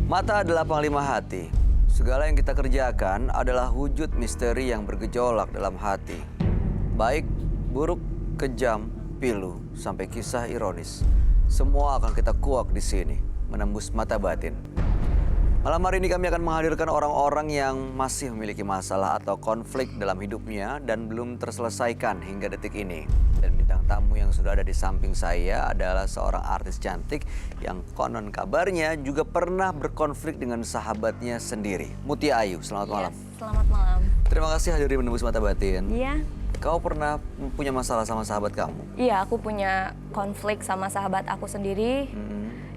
Mata adalah panglima hati. Segala yang kita kerjakan adalah wujud misteri yang bergejolak dalam hati. Baik, buruk, kejam, pilu, sampai kisah ironis. Semua akan kita kuak di sini, menembus mata batin. Malam hari ini kami akan menghadirkan orang-orang yang masih memiliki masalah atau konflik dalam hidupnya dan belum terselesaikan hingga detik ini. Dan bintang tamu yang sudah ada di samping saya adalah seorang artis cantik yang konon kabarnya juga pernah berkonflik dengan sahabatnya sendiri. Mutia Ayu, selamat malam. Selamat malam. Terima kasih hadir di Menembus Mata Batin. Iya. Kau pernah punya masalah sama sahabat kamu? Iya, aku punya konflik sama sahabat aku sendiri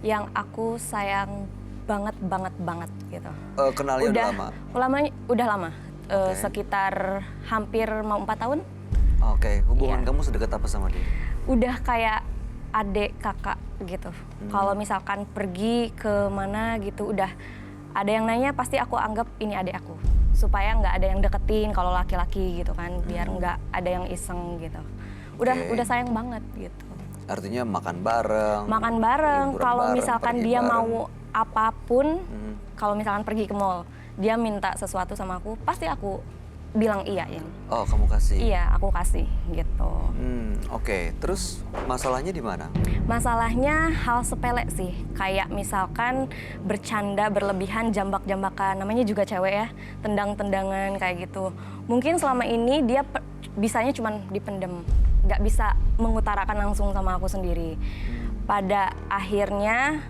yang aku sayang banget gitu. Kenalnya udah lama? Udah lama. Sekitar hampir mau 4 tahun. Oke, hubungan kamu sedekat apa sama dia? Udah kayak adik kakak gitu. Kalau misalkan pergi ke mana gitu, udah ada yang nanya pasti aku anggap ini adik aku. Supaya nggak ada yang deketin kalau laki-laki gitu kan, biar nggak ada yang iseng gitu. Udah sayang banget gitu. Artinya makan bareng. Makan bareng. Kalau bareng, misalkan pergi dia bareng. mau apapun, kalau misalkan pergi ke mall, dia minta sesuatu sama aku, pasti aku bilang iyain. Oh, kamu kasih? Iya, aku kasih gitu. Oke. Terus masalahnya di mana? Masalahnya hal sepele sih, kayak misalkan bercanda berlebihan, jambak-jambakan, namanya juga cewek ya, tendang-tendangan kayak gitu. Mungkin selama ini dia bisanya cuman dipendem, nggak bisa mengutarakan langsung sama aku sendiri. Pada akhirnya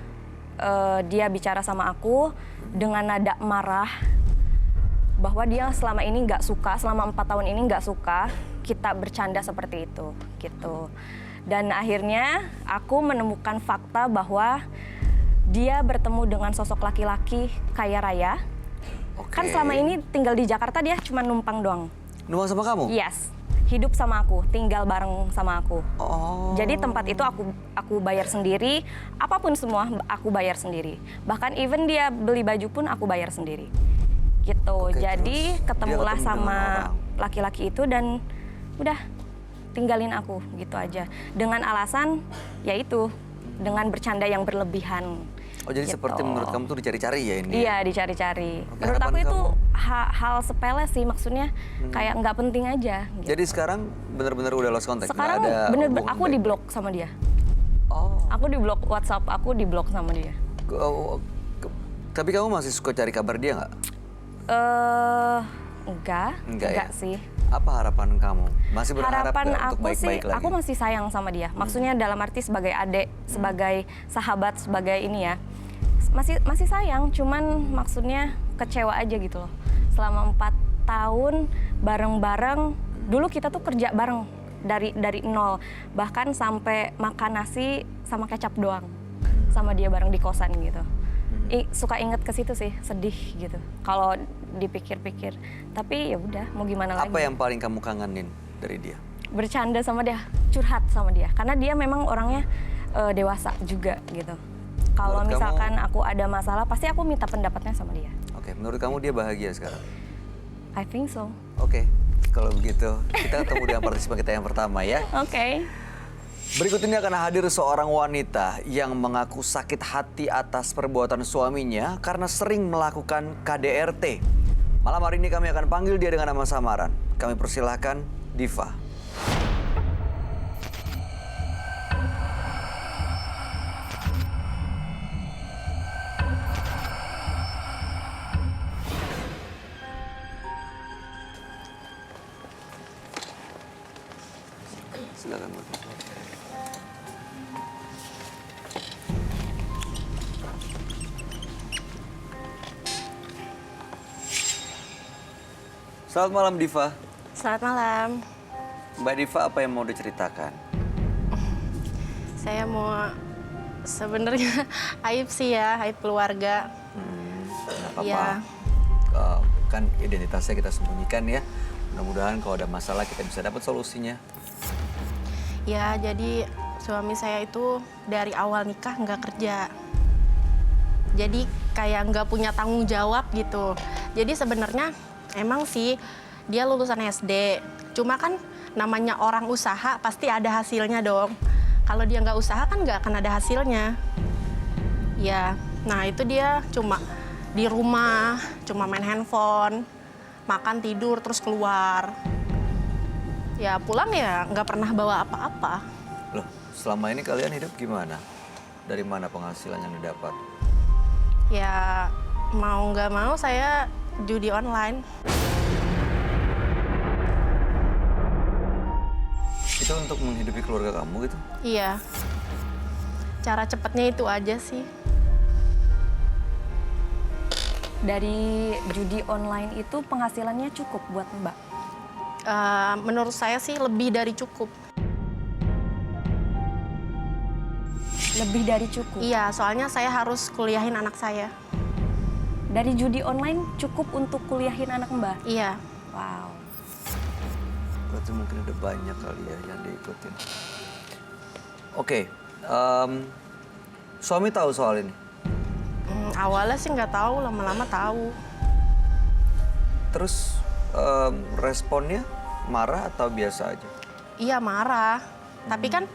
dia bicara sama aku dengan nada marah, bahwa dia selama ini nggak suka, selama 4 tahun ini nggak suka kita bercanda seperti itu, gitu. Dan akhirnya aku menemukan fakta bahwa dia bertemu dengan sosok laki-laki kaya raya. Kan selama ini tinggal di Jakarta, dia cuma numpang doang. Numpang sama kamu? Yes, hidup sama aku, tinggal bareng sama aku. Oh. Jadi tempat itu aku bayar sendiri, apapun semua aku bayar sendiri. Bahkan even dia beli baju pun aku bayar sendiri. Gitu. Oke, jadi ketemulah ketemu sama dengan laki-laki itu dan udah tinggalin aku gitu aja. Dengan alasan yaitu dengan bercanda yang berlebihan. Oh, jadi gitu. seperti menurut kamu tuh dicari-cari ya ini? Iya, dicari-cari. Oke, Menurut aku harapan itu kamu? hal sepele sih, maksudnya kayak nggak penting aja. Gitu. Jadi sekarang benar-benar udah lost contact? Sekarang nggak ada bener-bener hubungan aku baik? diblok sama dia. Oh. Aku diblok WhatsApp, aku diblok sama dia. Tapi kamu masih suka cari kabar dia nggak? Enggak sih. Apa harapan kamu? Masih berharap Harapan nggak untuk aku sih, baik-baik lagi? aku masih sayang sama dia. Maksudnya dalam arti sebagai adik, sebagai sahabat, sebagai ini ya. Masih sayang, cuman maksudnya kecewa aja gitu loh. Selama 4 tahun bareng-bareng, dulu kita tuh kerja bareng dari nol. Bahkan sampai makan nasi sama kecap doang. Sama dia bareng di kosan gitu. Suka inget ke situ sih, sedih gitu. Kalau dipikir-pikir. Tapi ya udah, mau gimana lagi. Apa yang paling kamu kangenin dari dia? Bercanda sama dia, curhat sama dia. Karena dia memang orangnya dewasa juga gitu. Kalau Menurut misalkan aku ada masalah, pasti aku minta pendapatnya sama dia. Oke, menurut kamu dia bahagia sekarang? I think so. Oke, kalau begitu kita ketemu dengan partisipan kita yang pertama ya. Oke. Berikut ini akan hadir seorang wanita yang mengaku sakit hati atas perbuatan suaminya karena sering melakukan KDRT. Malam hari ini kami akan panggil dia dengan nama samaran. Kami persilahkan Diva. Silakan, Bu. Selamat malam, Diva. Selamat malam. Mbak Diva, apa yang mau diceritakan? Saya mau sebenarnya aib sih ya, aib keluarga. Nggak apa-apa. Iya. Kan identitasnya kita sembunyikan ya. Mudah-mudahan kalau ada masalah kita bisa dapat solusinya. Ya, jadi suami saya itu dari awal nikah nggak kerja. Jadi kayak nggak punya tanggung jawab gitu. Jadi sebenarnya emang sih dia lulusan SD. Cuma kan namanya orang usaha pasti ada hasilnya dong. Kalau dia nggak usaha kan nggak akan ada hasilnya. Ya, Nah itu dia cuma di rumah, cuma main handphone, makan, tidur, terus keluar. Ya pulang ya nggak pernah bawa apa-apa. Loh, selama ini kalian hidup gimana? Dari mana penghasilan yang didapat? Ya mau nggak mau saya judi online. Itu untuk menghidupi keluarga kamu gitu? Iya, cara cepatnya itu aja sih. Dari judi online itu penghasilannya cukup buat Mbak? Menurut saya sih lebih dari cukup. Lebih dari cukup? Iya, soalnya saya harus kuliahin anak saya. Dari judi online cukup untuk kuliahin anak Mbak? Iya. Wow. Berarti mungkin ada banyak kali ya yang diikutin. Oke, suami tahu soal ini? Awalnya sih nggak tahu, lama-lama tahu. Terus responnya marah atau biasa aja? Iya marah, tapi kan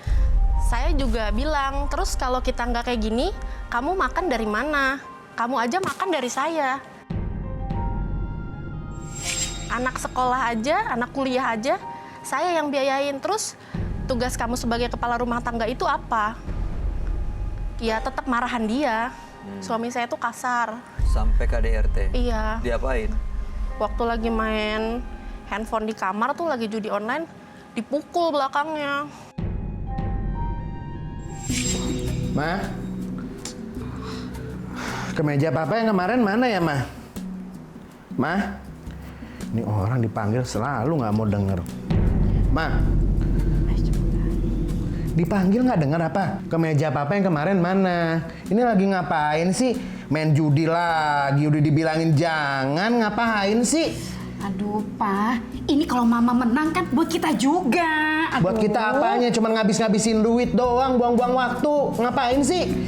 saya juga bilang, terus kalau kita nggak kayak gini, kamu makan dari mana? Kamu aja makan dari saya. Anak sekolah aja, anak kuliah aja, saya yang biayain. Terus tugas kamu sebagai kepala rumah tangga itu apa? Ya tetap marahan dia. Suami saya tuh kasar. Sampai KDRT? Iya. Diapain? Waktu lagi main handphone di kamar tuh lagi judi online, dipukul belakangnya. Ma, kemeja papa yang kemarin mana ya, Ma? Ma, ini orang dipanggil selalu nggak mau denger. Ma, dipanggil nggak denger apa? Kemeja papa yang kemarin mana? Ini lagi ngapain sih? Main judi lagi, udah dibilangin jangan, ngapain sih? Aduh, Pak, ini kalau Mama menang kan buat kita juga. Aduh. Buat kita apanya? Cuman ngabis-ngabisin duit doang, buang-buang waktu. Ngapain sih?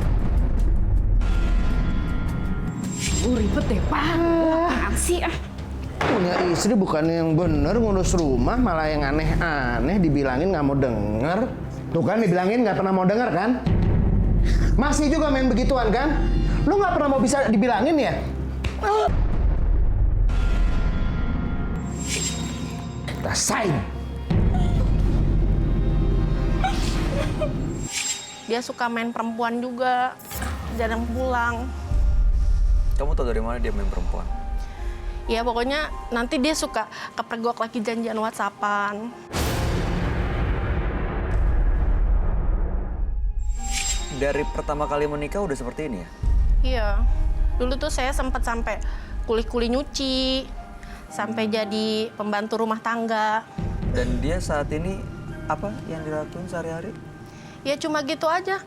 Ribet deh, Pak. Apaan sih? Punya istri bukan yang bener ngurus rumah, malah yang aneh-aneh dibilangin nggak mau denger. Tuh kan dibilangin nggak pernah mau denger kan? Masih juga main begituan kan? Lu nggak pernah mau bisa dibilangin ya? Rasain. Dia suka main perempuan juga, jarang pulang. Kamu tahu dari mana dia main perempuan? Ya pokoknya nanti dia suka kepergok lagi janjian WhatsAppan. Dari pertama kali menikah udah seperti ini ya? Iya, dulu tuh saya sempat sampai kuli-kuli nyuci, sampai jadi pembantu rumah tangga. Dan dia saat ini apa yang dilakukan sehari-hari? Ya cuma gitu aja,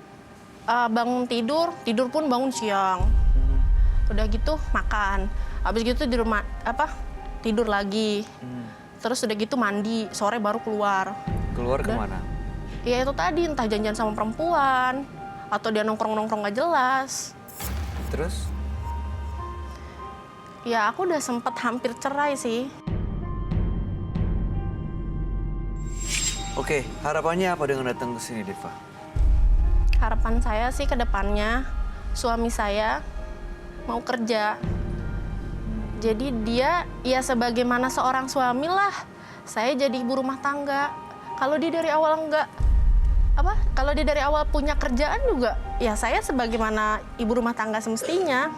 bangun tidur, tidur pun bangun siang. Udah gitu makan, habis gitu di rumah tidur lagi. Terus udah gitu mandi, sore baru keluar. Keluar kemana? Ya itu tadi, entah janjian sama perempuan, atau dia nongkrong-nongkrong gak jelas. Terus? Ya aku udah sempet hampir cerai sih. Oke, harapannya apa dengan datang ke sini, Diva? Harapan saya sih ke depannya, suami saya mau kerja. Jadi dia ya sebagaimana seorang suami lah, saya jadi ibu rumah tangga. Kalau dia dari awal kalau dia dari awal punya kerjaan juga, ya saya sebagaimana ibu rumah tangga semestinya.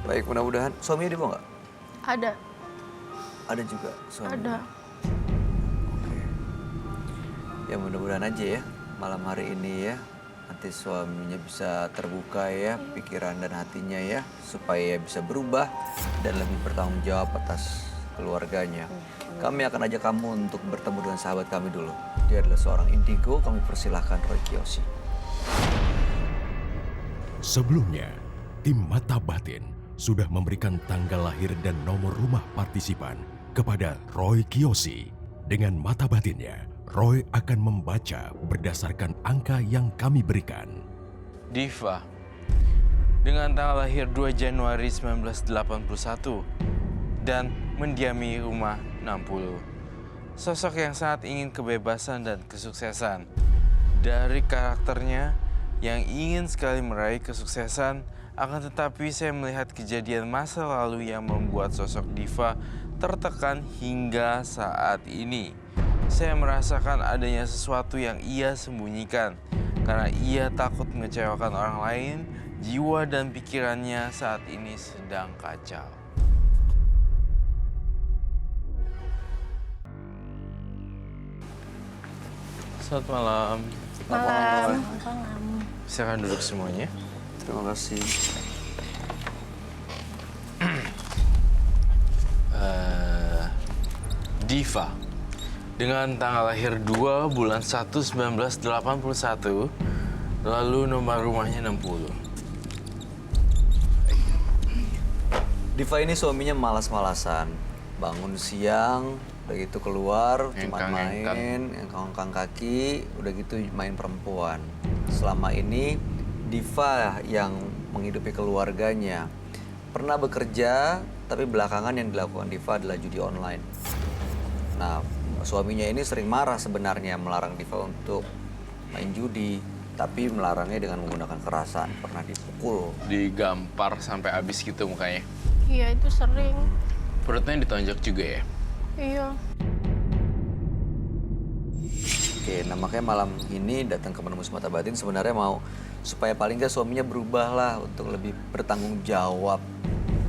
Baik, mudah-mudahan. Suaminya Diva nggak? Ada. Ada juga suaminya? Ada. Oke. Ya mudah-mudahan aja ya, malam hari ini ya, nanti suaminya bisa terbuka ya, pikiran dan hatinya ya, supaya bisa berubah dan lebih bertanggung jawab atas keluarganya. Kami akan ajak kamu untuk bertemu dengan sahabat kami dulu. Dia adalah seorang indigo, kami persilahkan Roy Kiyoshi. Sebelumnya, tim Mata Batin sudah memberikan tanggal lahir dan nomor rumah partisipan kepada Roy Kiyoshi. Dengan mata batinnya, Roy akan membaca berdasarkan angka yang kami berikan. Diva, dengan tanggal lahir 2 Januari 1981 dan mendiami rumah 60. Sosok yang sangat ingin kebebasan dan kesuksesan. Dari karakternya, yang ingin sekali meraih kesuksesan, akan tetapi saya melihat kejadian masa lalu yang membuat sosok Diva tertekan hingga saat ini. Saya merasakan adanya sesuatu yang ia sembunyikan karena ia takut mengecewakan orang lain. Jiwa dan pikirannya saat ini sedang kacau. Selamat malam. Malam. Silakan duduk semuanya. Terima kasih. Diva, dengan tanggal lahir 2 bulan 1 1981, lalu nomor rumahnya 60. Diva ini suaminya malas-malasan. Bangun siang, udah gitu keluar, cuma main, ngangkang kaki, udah gitu main perempuan. Selama ini Diva yang menghidupi keluarganya. Pernah bekerja, tapi belakangan yang dilakukan Diva adalah judi online. Nah, suaminya ini sering marah sebenarnya melarang Diva untuk main judi, tapi melarangnya dengan menggunakan kekerasan. Pernah dipukul. Digampar sampai habis gitu mukanya. Iya, itu sering. Perutnya ditonjok juga ya? Iya. Oke, nah makanya malam ini datang ke Menembus Mata Batin sebenarnya mau supaya paling nggak suaminya berubah lah untuk lebih bertanggung jawab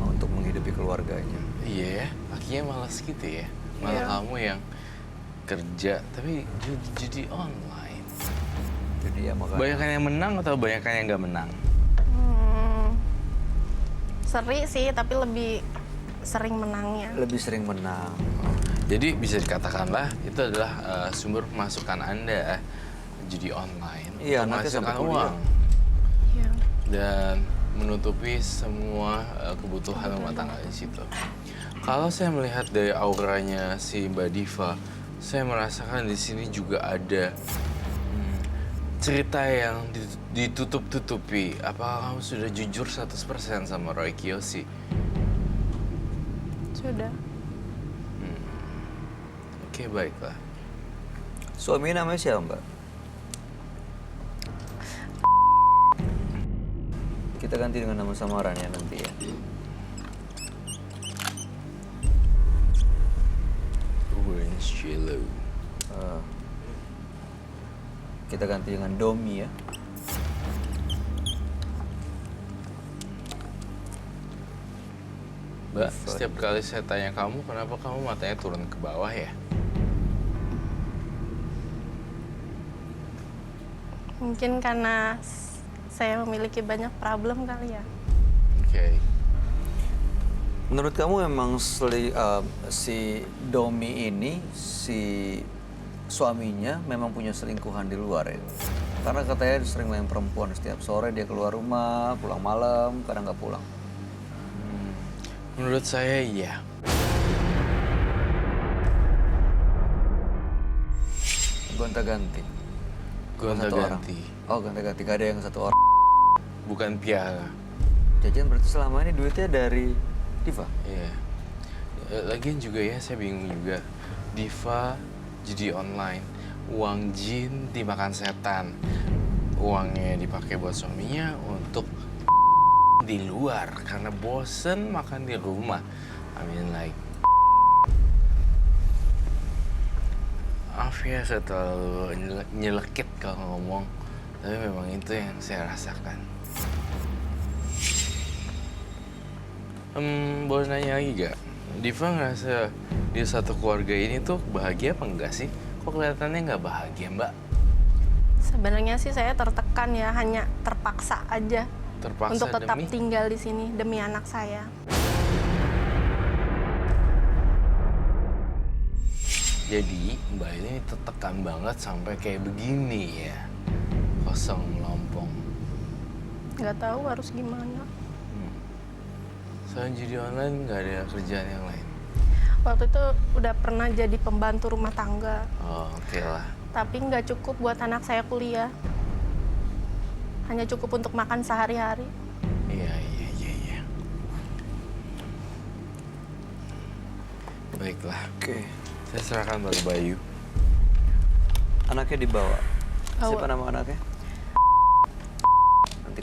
untuk menghidupi keluarganya. Iya ya, akhirnya malas gitu ya. Malah kamu yang kerja tapi judi online. Jadi ya makanya. Banyakan yang menang atau banyakan yang nggak menang? Seri sih, tapi lebih sering menangnya. Lebih sering menang. Jadi bisa dikatakanlah itu adalah sumber pemasukan Anda judi online. Iya, untuk nanti sampai menghasilkan kuliah. uang Iya. dan menutupi semua kebutuhan rumah tangga di situ. Kalau saya melihat dari auranya si Mbak Diva, saya merasakan di sini juga ada cerita yang ditutup-tutupi. Apakah kamu sudah jujur 100% sama Roy Kiyoshi? Sudah. Oke, baiklah. Suaminya namanya siapa, Mbak? Kita ganti dengan nama samaran ya nanti ya. Winslow. Kita ganti dengan Domi ya. Mbak, setiap kali saya tanya kamu, kenapa kamu matanya turun ke bawah ya? Mungkin karena saya memiliki banyak problem kali ya. Oke. Menurut kamu memang si Domi ini, si suaminya memang punya selingkuhan di luar ya? Karena katanya sering main perempuan, setiap sore dia keluar rumah, pulang malam, kadang nggak pulang. Menurut saya iya. Gonta-ganti. Gonta-ganti. Oh, gonta-ganti, gak ada yang satu orang. Bukan piara. Jajan berarti selama ini duitnya dari Diva? Iya. Lagian juga ya, saya bingung juga. Diva judi online. Uang jin dimakan setan. Uangnya dipakai buat suaminya untuk di luar karena bosen makan di rumah. I mean like, maaf ya saya terlalu nyelekit kalau ngomong, tapi memang itu yang saya rasakan. Boleh nanya lagi gak? Diva ngerasa di satu keluarga ini tuh bahagia apa enggak sih? Kok kelihatannya nggak bahagia, Mbak? Sebenarnya sih saya tertekan ya, hanya terpaksa aja. Terpaksa untuk tetap demi? tinggal di sini demi anak saya. Jadi Mbak ini tertekan banget sampai kayak begini ya, kosong melompong. Nggak tahu harus gimana. Selain judi online nggak ada kerjaan yang lain? Waktu itu udah pernah jadi pembantu rumah tangga, Oh, oke lah. tapi nggak cukup buat anak saya kuliah. Hanya cukup untuk makan sehari-hari. Iya. Baiklah. Oke. Saya serahkan pada Bayu. Anaknya dibawa. Bawa. Siapa nama anaknya?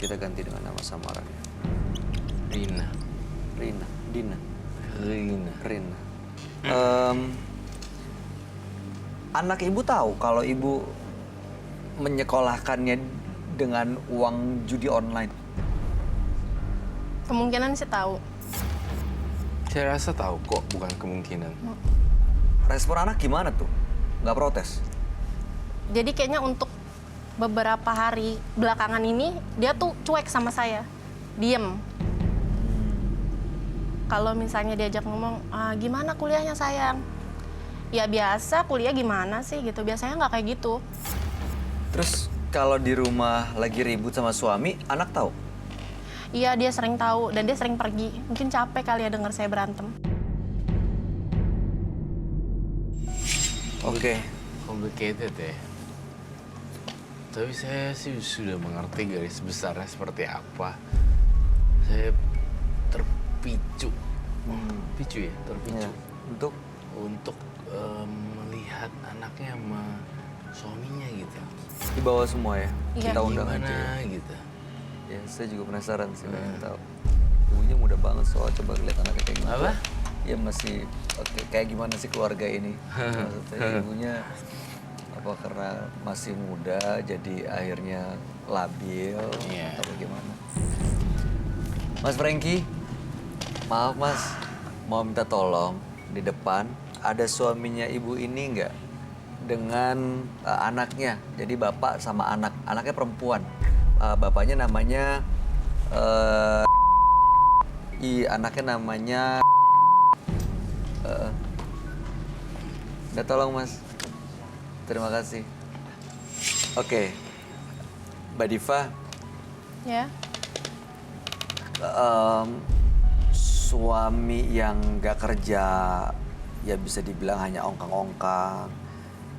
kita ganti dengan nama samaran. Rina. Rina, Dina, Rina. Rina. Anak ibu tahu kalau ibu menyekolahkannya dengan uang judi online? Kemungkinan sih tahu. Saya rasa tahu kok, bukan kemungkinan. Respon anak gimana tuh? Nggak protes? Jadi kayaknya untuk beberapa hari belakangan ini dia tuh cuek sama saya, diem. Kalau misalnya diajak ngomong, gimana kuliahnya sayang? Ya biasa, kuliah gimana sih gitu. Biasanya nggak kayak gitu. Terus kalau di rumah lagi ribut sama suami, anak tahu? Iya, dia sering tahu dan dia sering pergi. Mungkin capek kali ya dengar saya berantem. Oke. Complicated ya. Tapi saya sih sudah mengerti garis besarnya seperti apa. Saya terpicu. Picu ya? Terpicu. Ya. Untuk melihat anaknya sama suaminya gitu. dibawa semua ya? Iya. Kita undang Gimana aja ya. gitu. Ya, saya juga penasaran sih, pengen tahu. Ibunya muda banget soal coba lihat anaknya kayak gimana. Apa? Ya masih oke, kayak gimana sih keluarga ini? Maksudnya ibunya apa karena masih muda jadi akhirnya labil Iya. atau bagaimana? Mas Franky, maaf Mas, mau minta tolong di depan ada suaminya ibu ini nggak dengan anaknya. Jadi bapak sama anaknya perempuan. Bapaknya namanya anaknya namanya udah tolong Mas. Terima kasih. Oke. Mbak Diva, Ya. suami yang nggak kerja, ya bisa dibilang hanya ongkang-ongkang,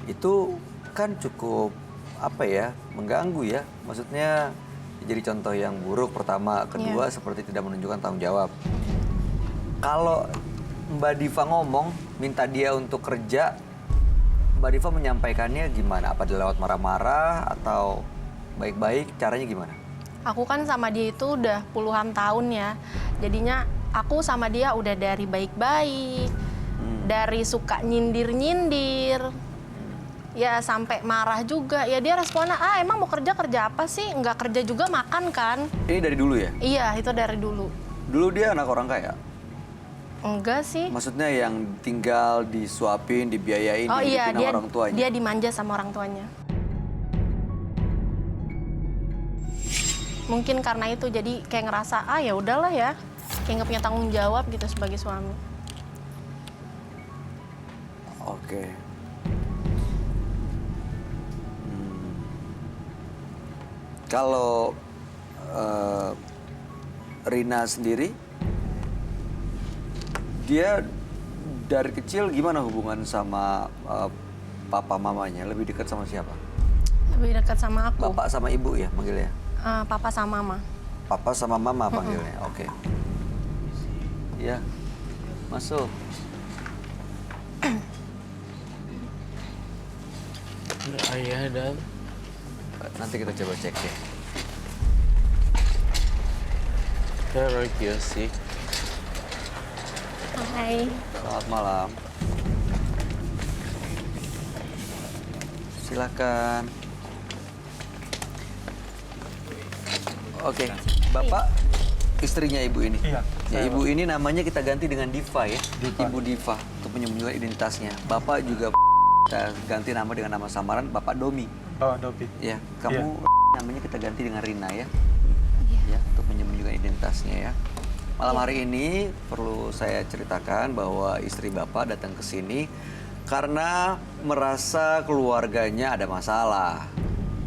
itu kan cukup apa ya, mengganggu ya. Maksudnya jadi contoh yang buruk pertama, kedua seperti tidak menunjukkan tanggung jawab. Kalau Mbak Diva ngomong minta dia untuk kerja, Mbak Diva menyampaikannya gimana? Apa dia lewat marah-marah atau baik-baik? Caranya gimana? Aku kan sama dia itu udah puluhan tahun ya. Jadinya aku sama dia udah dari baik-baik, dari suka nyindir-nyindir, ya sampai marah juga. Ya dia responnya, emang mau kerja apa sih? Nggak kerja juga makan kan? Ini dari dulu ya? Iya, itu dari dulu. Dulu dia anak orang kaya? Enggak sih. Maksudnya yang tinggal disuapin, dibiayain, Oh iya, dihidupin sama orang tuanya? dia dimanja sama orang tuanya. Mungkin karena itu jadi kayak ngerasa, ya udahlah ya. Kayak nggak punya tanggung jawab gitu sebagai suami. Oke. Kalau Rina sendiri, dia dari kecil gimana hubungan sama papa mamanya? Lebih dekat sama siapa? Lebih dekat sama aku. Bapak sama ibu ya manggilnya? Papa sama mama. Papa sama mama panggilnya, oke. Iya, masuk. Ayah dan Nanti kita coba cek ya. saya Roy Kiyoshi. Hai. Selamat malam. Silakan. Oke, Bapak istrinya ibu ini. Iya, Ya, saya, ibu ini namanya kita ganti dengan Diva ya. Diva. Ibu Diva untuk menyembunyikan identitasnya. Bapak juga kita ganti nama dengan nama samaran Bapak Domi. Oh, Dopi. Ya, kamu namanya kita ganti dengan Rina ya. Ya, untuk menyembunyikan identitasnya ya. Malam hari ini perlu saya ceritakan bahwa istri Bapak datang ke sini karena merasa keluarganya ada masalah.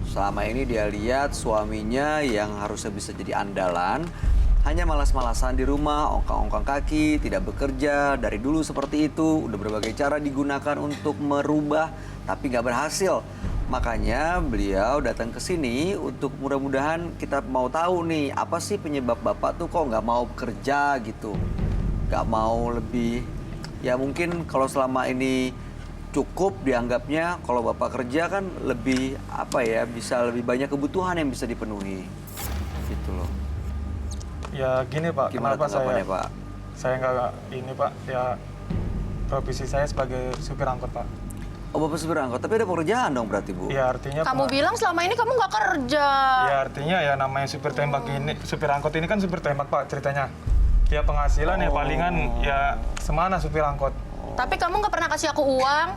Selama ini dia lihat suaminya yang harusnya bisa jadi andalan, hanya malas-malasan di rumah, ongkang-ongkang kaki, tidak bekerja. Dari dulu seperti itu, udah berbagai cara digunakan untuk merubah, tapi nggak berhasil. Makanya beliau datang ke sini untuk mudah-mudahan kita mau tahu nih, apa sih penyebab Bapak tuh kok nggak mau kerja gitu. Nggak mau lebih, ya mungkin kalau selama ini cukup dianggapnya kalau Bapak kerja kan lebih apa ya, bisa lebih banyak kebutuhan yang bisa dipenuhi gitu Ya gini Pak, Gimana kenapa tanggapannya, Pak? saya nggak ini Pak, ya profesi saya sebagai supir angkot Pak. Oh, Bapak supir angkot, tapi ada pekerjaan dong berarti, Bu? Ya artinya Kamu bilang selama ini kamu nggak kerja. ya artinya ya namanya supir tembak ini, supir angkot ini kan supir tembak Pak ceritanya. Ya penghasilan ya palingan ya semana supir angkot. Tapi kamu nggak pernah kasih aku uang.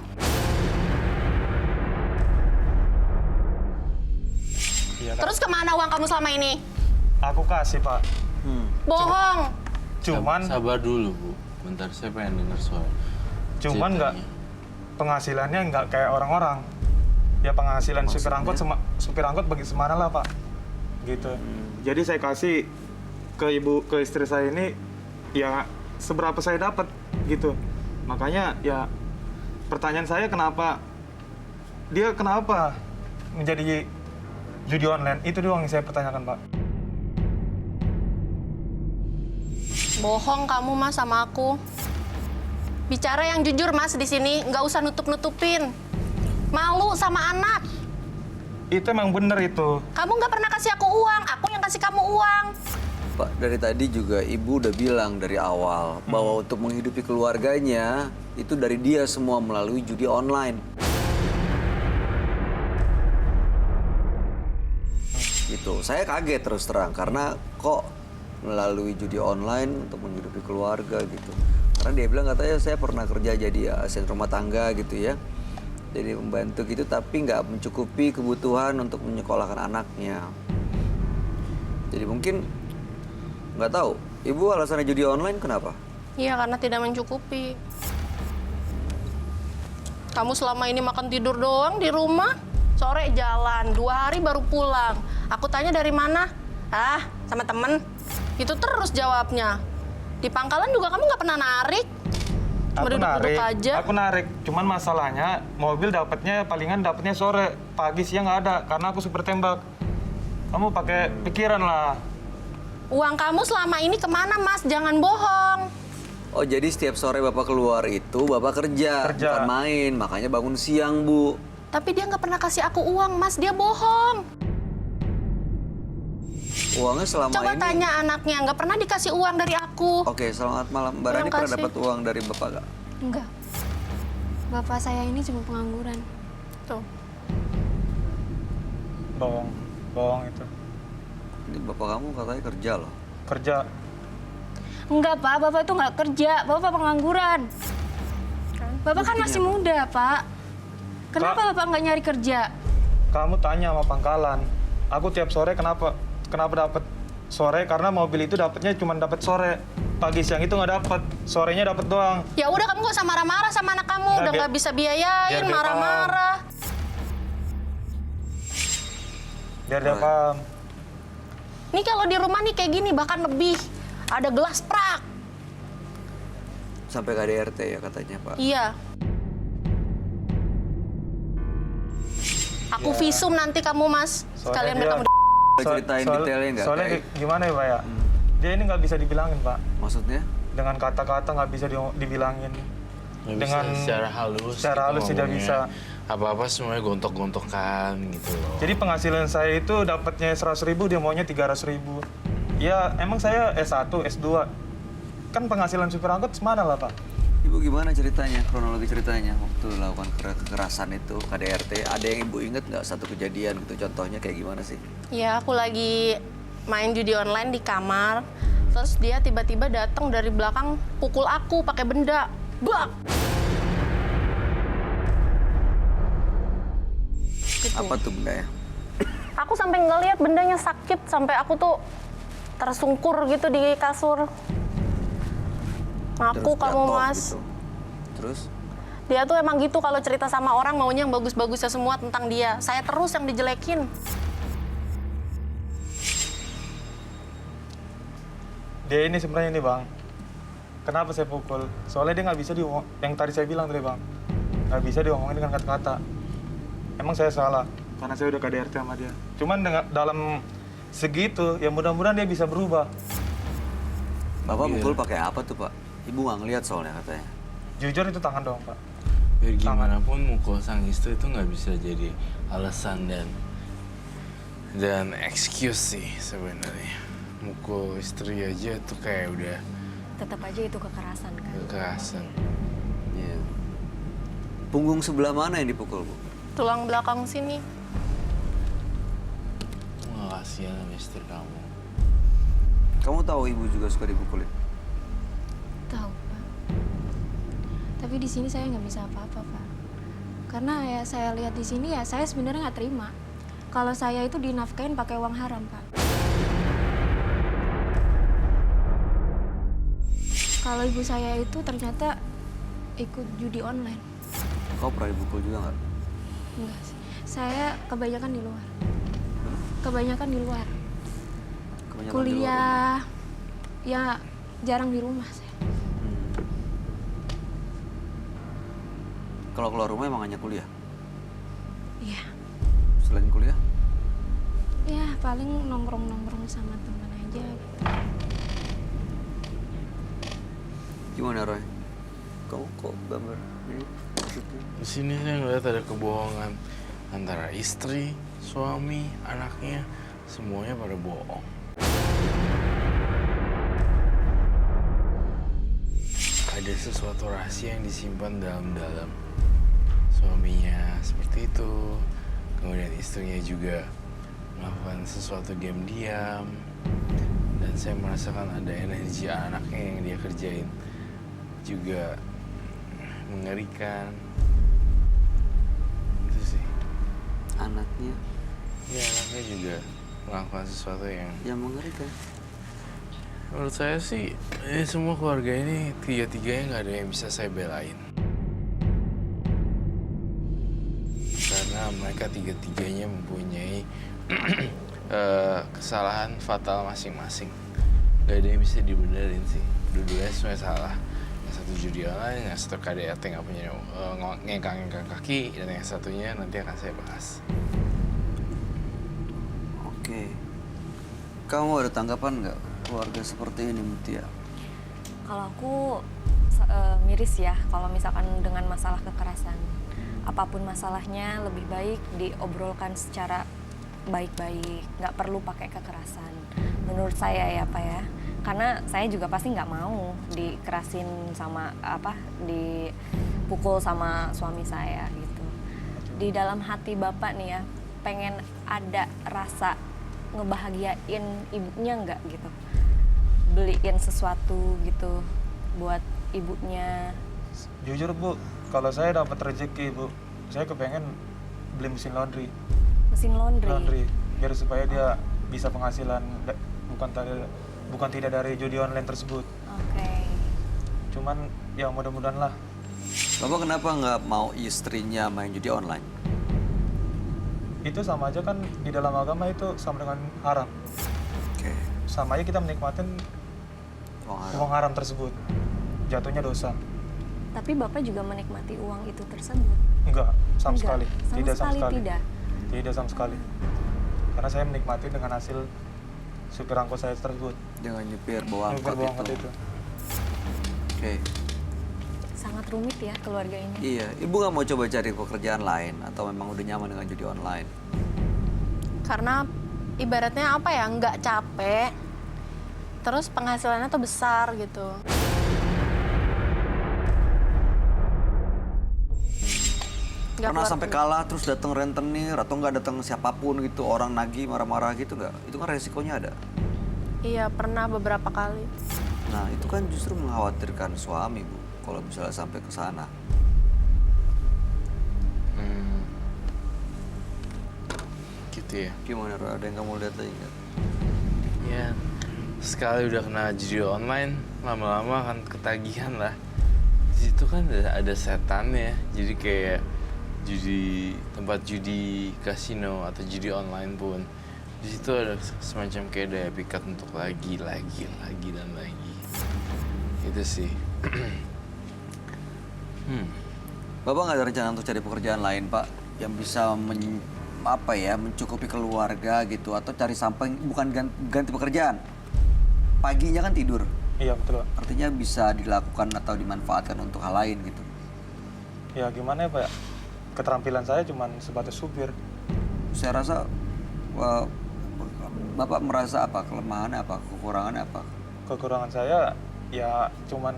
Iya kan? Terus kemana uang kamu selama ini? Aku kasih Pak. Bohong. Cuman Sabar dulu, Bu. Bentar, saya pengen dengar soal cuman nggak penghasilannya nggak kayak orang-orang. Ya penghasilan supir angkot supir angkot bagi semana lah Pak. Gitu. Jadi saya kasih ke istri saya ini ya seberapa saya dapat gitu. Makanya ya pertanyaan saya kenapa menjadi judi online, itu doang yang saya pertanyakan Pak. Bohong kamu Mas sama aku. Bicara yang jujur Mas di sini, nggak usah nutup-nutupin. Malu sama anak. Itu emang bener itu. Kamu nggak pernah kasih aku uang, aku yang kasih kamu uang. Pak, dari tadi juga Ibu udah bilang dari awal bahwa untuk menghidupi keluarganya itu dari dia semua melalui judi online. Gitu. Saya kaget terus terang karena kok melalui judi online untuk menghidupi keluarga gitu. Karena dia bilang katanya saya pernah kerja jadi asisten rumah tangga gitu ya. Jadi membantu gitu tapi nggak mencukupi kebutuhan untuk menyekolahkan anaknya. Jadi mungkin nggak tahu, Ibu alasannya judi online kenapa? Iya, karena tidak mencukupi. Kamu selama ini makan tidur doang di rumah, sore jalan, 2 hari baru pulang. Aku tanya dari mana? Ah, sama temen. Itu terus jawabnya. Di pangkalan juga kamu nggak pernah narik. Cuma duduk-duduk aja. Aku narik. Cuman masalahnya mobil palingan dapatnya sore, pagi siang nggak ada karena aku super tembak. Kamu pakai pikiran lah. Uang kamu selama ini kemana Mas? Jangan bohong. Oh jadi setiap sore Bapak keluar itu Bapak kerja. Bukan main, makanya bangun siang Bu. Tapi dia nggak pernah kasih aku uang Mas, dia bohong. Uangnya selama Coba ini... tanya anaknya, nggak pernah dikasih uang dari aku. Oke, selamat malam. Mbak Rani pernah dapat uang dari Bapak nggak? Enggak. Bapak saya ini cuma pengangguran. Tuh. Bohong itu. Ini Bapak kamu katanya kerja loh. Kerja. Enggak, Pak. Bapak itu nggak kerja. Bapak pengangguran. Bapak kan masih muda, Pak. Kenapa Bapak nggak nyari kerja? Kamu tanya sama pangkalan. Aku tiap sore kenapa dapat sore? Karena mobil itu dapatnya cuma dapat sore. Pagi siang itu nggak dapat, sorenya dapat doang. Ya udah kamu nggak usah marah-marah sama anak kamu, udah nggak bisa biayain, marah-marah. Biar dia paham. Nih kalau di rumah nih kayak gini bahkan lebih. Ada gelas prak. Sampai KDRT ya katanya Pak. Iya. Aku visum nanti kamu Mas. Sekalian biar kamu Ceritain detailnya nggak? Soalnya gimana ya Pak ya? Dia ini nggak bisa dibilangin Pak. Maksudnya? Dengan kata-kata nggak bisa dibilangin. Nggak Dengan bisa secara halus. Secara halus tidak bisa. Apa-apa semuanya gontok-gontokan gitu loh. Jadi penghasilan saya itu dapatnya 100.000, dia maunya 300.000. Ya emang saya S1, S2. Kan penghasilan supir angkot semana lah Pak. Ibu gimana ceritanya, kronologi ceritanya waktu melakukan kekerasan itu KDRT? Ada yang Ibu inget nggak satu kejadian gitu? Contohnya kayak gimana sih? Ya aku lagi main judi online di kamar. Terus dia tiba-tiba datang dari belakang pukul aku pakai benda. Bak! Gitu. Apa tuh benda ya? Aku sampai ngeliat bendanya sakit sampai aku tuh tersungkur gitu di kasur. Ngaku Terus kamu jatuh Mas. gitu. Terus? Dia tuh emang gitu kalau cerita sama orang maunya yang bagus-bagusnya semua tentang dia. Saya terus yang dijelekin. Dia ini sebenarnya ini Bang. Kenapa saya pukul? Soalnya dia nggak bisa yang tadi saya bilang tadi Bang. Nggak bisa diomongin dengan kata-kata. Emang saya salah, karena saya udah KDRT sama dia. Cuman dalam segitu, ya mudah-mudahan dia bisa berubah. Bapak mukul pakai apa tuh Pak? Ibu nggak ngeliat soalnya katanya. Jujur itu tangan doang Pak. Biar gimana pun mukul sang istri itu nggak bisa jadi alasan dan excuse sih sebenarnya. mukul istri aja tuh kayak udah Tetap aja itu kekerasan kan. kekerasan. Iya. Punggung sebelah mana yang dipukul, Bu? Tulang belakang sini. Nggak kasihan sama istri kamu. Kamu tahu ibu juga suka dipukulin? Tahu, Pak. Tapi di sini saya nggak bisa apa-apa, Pak. Karena ya saya lihat di sini ya saya sebenarnya nggak terima. Kalau saya itu dinafkain pakai uang haram, Pak. Kalau ibu saya itu ternyata ikut judi online. Kau pernah dipukul juga nggak? Enggak sih. Saya kebanyakan di luar. Kebanyakan di luar. Kebanyakan di luar Kuliah ya jarang di rumah saya. rumah. Kalau keluar rumah emang hanya kuliah? Iya. Selain kuliah? Ya paling nongkrong-nongkrong sama teman aja gitu. Gimana, Roy? Kamu kok gambar ini? Maksudnya? Di sini saya ngeliat ada kebohongan antara istri, suami, anaknya, semuanya pada bohong. Ada sesuatu rahasia yang disimpan dalam-dalam. Suaminya seperti itu, kemudian istrinya juga melakukan sesuatu diam-diam, dan saya merasakan ada energi anaknya yang dia kerjain juga mengerikan. Itu sih. Anaknya Ya, anaknya juga melakukan sesuatu yang mengerikan. menurut saya sih, ini semua keluarga ini tiga-tiganya nggak ada yang bisa saya belain. Karena mereka tiga-tiganya mempunyai kesalahan fatal masing-masing. Gak ada yang bisa dibenerin sih. Dua-duanya semuanya salah. Yang satu judi online, yang satu KDRT nggak punya ngengkang-ngengkang kaki, dan yang satunya nanti akan saya bahas. Oke. Kamu ada tanggapan nggak keluarga seperti ini, Mutia? Kalau aku miris ya kalau misalkan dengan masalah kekerasan. Apapun masalahnya lebih baik diobrolkan secara baik-baik, nggak perlu pakai kekerasan. Menurut saya ya Pak ya, karena saya juga pasti nggak mau dikerasin sama dipukul sama suami saya gitu. Di dalam hati Bapak nih ya, pengen ada rasa ngebahagiain ibunya nggak gitu, beliin sesuatu gitu buat ibunya. Jujur Bu, kalau saya dapat rezeki Bu, saya kepengen beli mesin laundry. Mesin laundry. Biar supaya dia bisa penghasilan bukan tidak dari judi online tersebut. Oke. Cuman ya mudah-mudahan lah. Bapak kenapa nggak mau istrinya main judi online? Itu sama aja kan, di dalam agama itu sama dengan haram. Oke. Sama aja kita menikmatin uang haram tersebut. Jatuhnya dosa. Tapi Bapak juga menikmati uang itu tersebut? Enggak, sama Enggak, sekali. Tidak sama sekali. tidak? Tidak sama sekali. Karena saya menikmati dengan hasil supir angkot saya tersebut. Dengan nyupir bawa Supir bawa angkot angkot itu. itu. Oke. Sangat rumit ya keluarga ini. Iya, ibu nggak mau coba cari pekerjaan lain atau memang udah nyaman dengan judi online? Karena ibaratnya apa ya, nggak capek, terus penghasilannya tuh besar gitu. Nggak Pernah keluar sampai duit. kalah terus datang rentenir atau nggak datang siapapun gitu, orang nagih marah-marah gitu nggak? Itu kan resikonya ada. Iya, pernah beberapa kali. Nah, itu kan justru mengkhawatirkan suami, Bu, kalau misalnya sampai ke sana. Gitu ya. Gimana, Roy? Ada yang kamu lihat lagi nggak? Ya, sekali udah kena judi online, lama-lama akan ketagihan lah. Di situ kan ada setannya, jadi kayak tempat judi kasino atau judi online pun. Di situ ada semacam kayak daya pikat untuk lagi dan lagi. Itu sih. Bapak nggak ada rencana untuk cari pekerjaan lain, Pak, yang bisa mencukupi keluarga gitu, atau cari samping, bukan ganti pekerjaan. Paginya kan tidur. Iya betul Pak. Artinya bisa dilakukan atau dimanfaatkan untuk hal lain gitu. Ya gimana ya Pak ya? Keterampilan saya cuma sebatas supir. Saya rasa Bapak merasa apa? Kelemahannya apa? Kekurangannya apa? Kekurangan saya ya cuman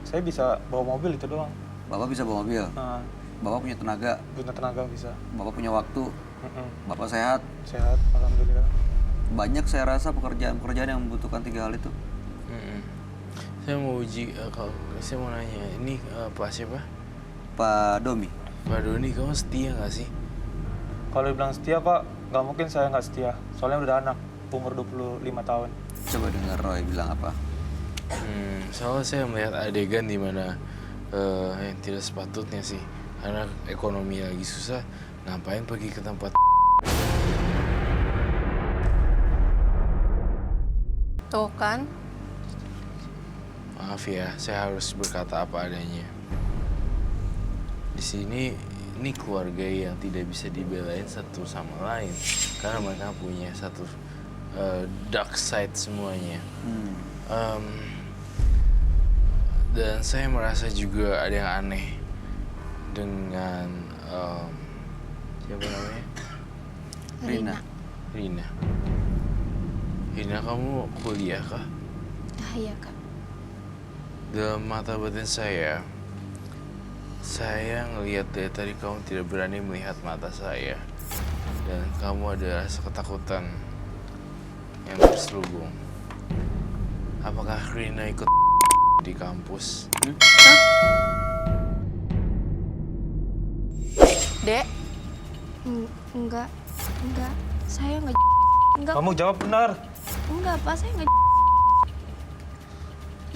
saya bisa bawa mobil itu doang. Bapak bisa bawa mobil? Nah, Bapak punya tenaga? punya tenaga bisa. Bapak punya waktu? Mm-mm. Bapak sehat? Sehat, alhamdulillah. Banyak saya rasa pekerjaan-pekerjaan yang membutuhkan 3 hal itu. Saya mau uji, kalau saya mau nanya, ini Pak siapa? Pak Domi. Pak Doni, kamu setia nggak sih? Kalau dibilang setia Pak, nggak mungkin saya nggak setia. Soalnya udah anak, umur 25 tahun. Coba dengar Roy bilang apa. Soalnya saya melihat adegan di mana yang tidak sepatutnya sih. Karena ekonomi lagi susah, ngapain pergi ke tempat Tuh kan, maaf ya, saya harus berkata apa adanya. Di sini, ini keluarga yang tidak bisa dibelain satu sama lain. Karena mereka punya satu dark side semuanya. Dan saya merasa juga ada yang aneh dengan siapa namanya? Rina. Rina, kamu kuliah kah? Ah, iya Kak. Dalam mata batin saya ngelihat dari tadi kamu tidak berani melihat mata saya. Dan kamu ada rasa ketakutan yang terselubung. Apakah Rina ikut di kampus? Dek, Enggak. Saya enggak. Kamu jawab benar. Enggak, Pak. Saya enggak.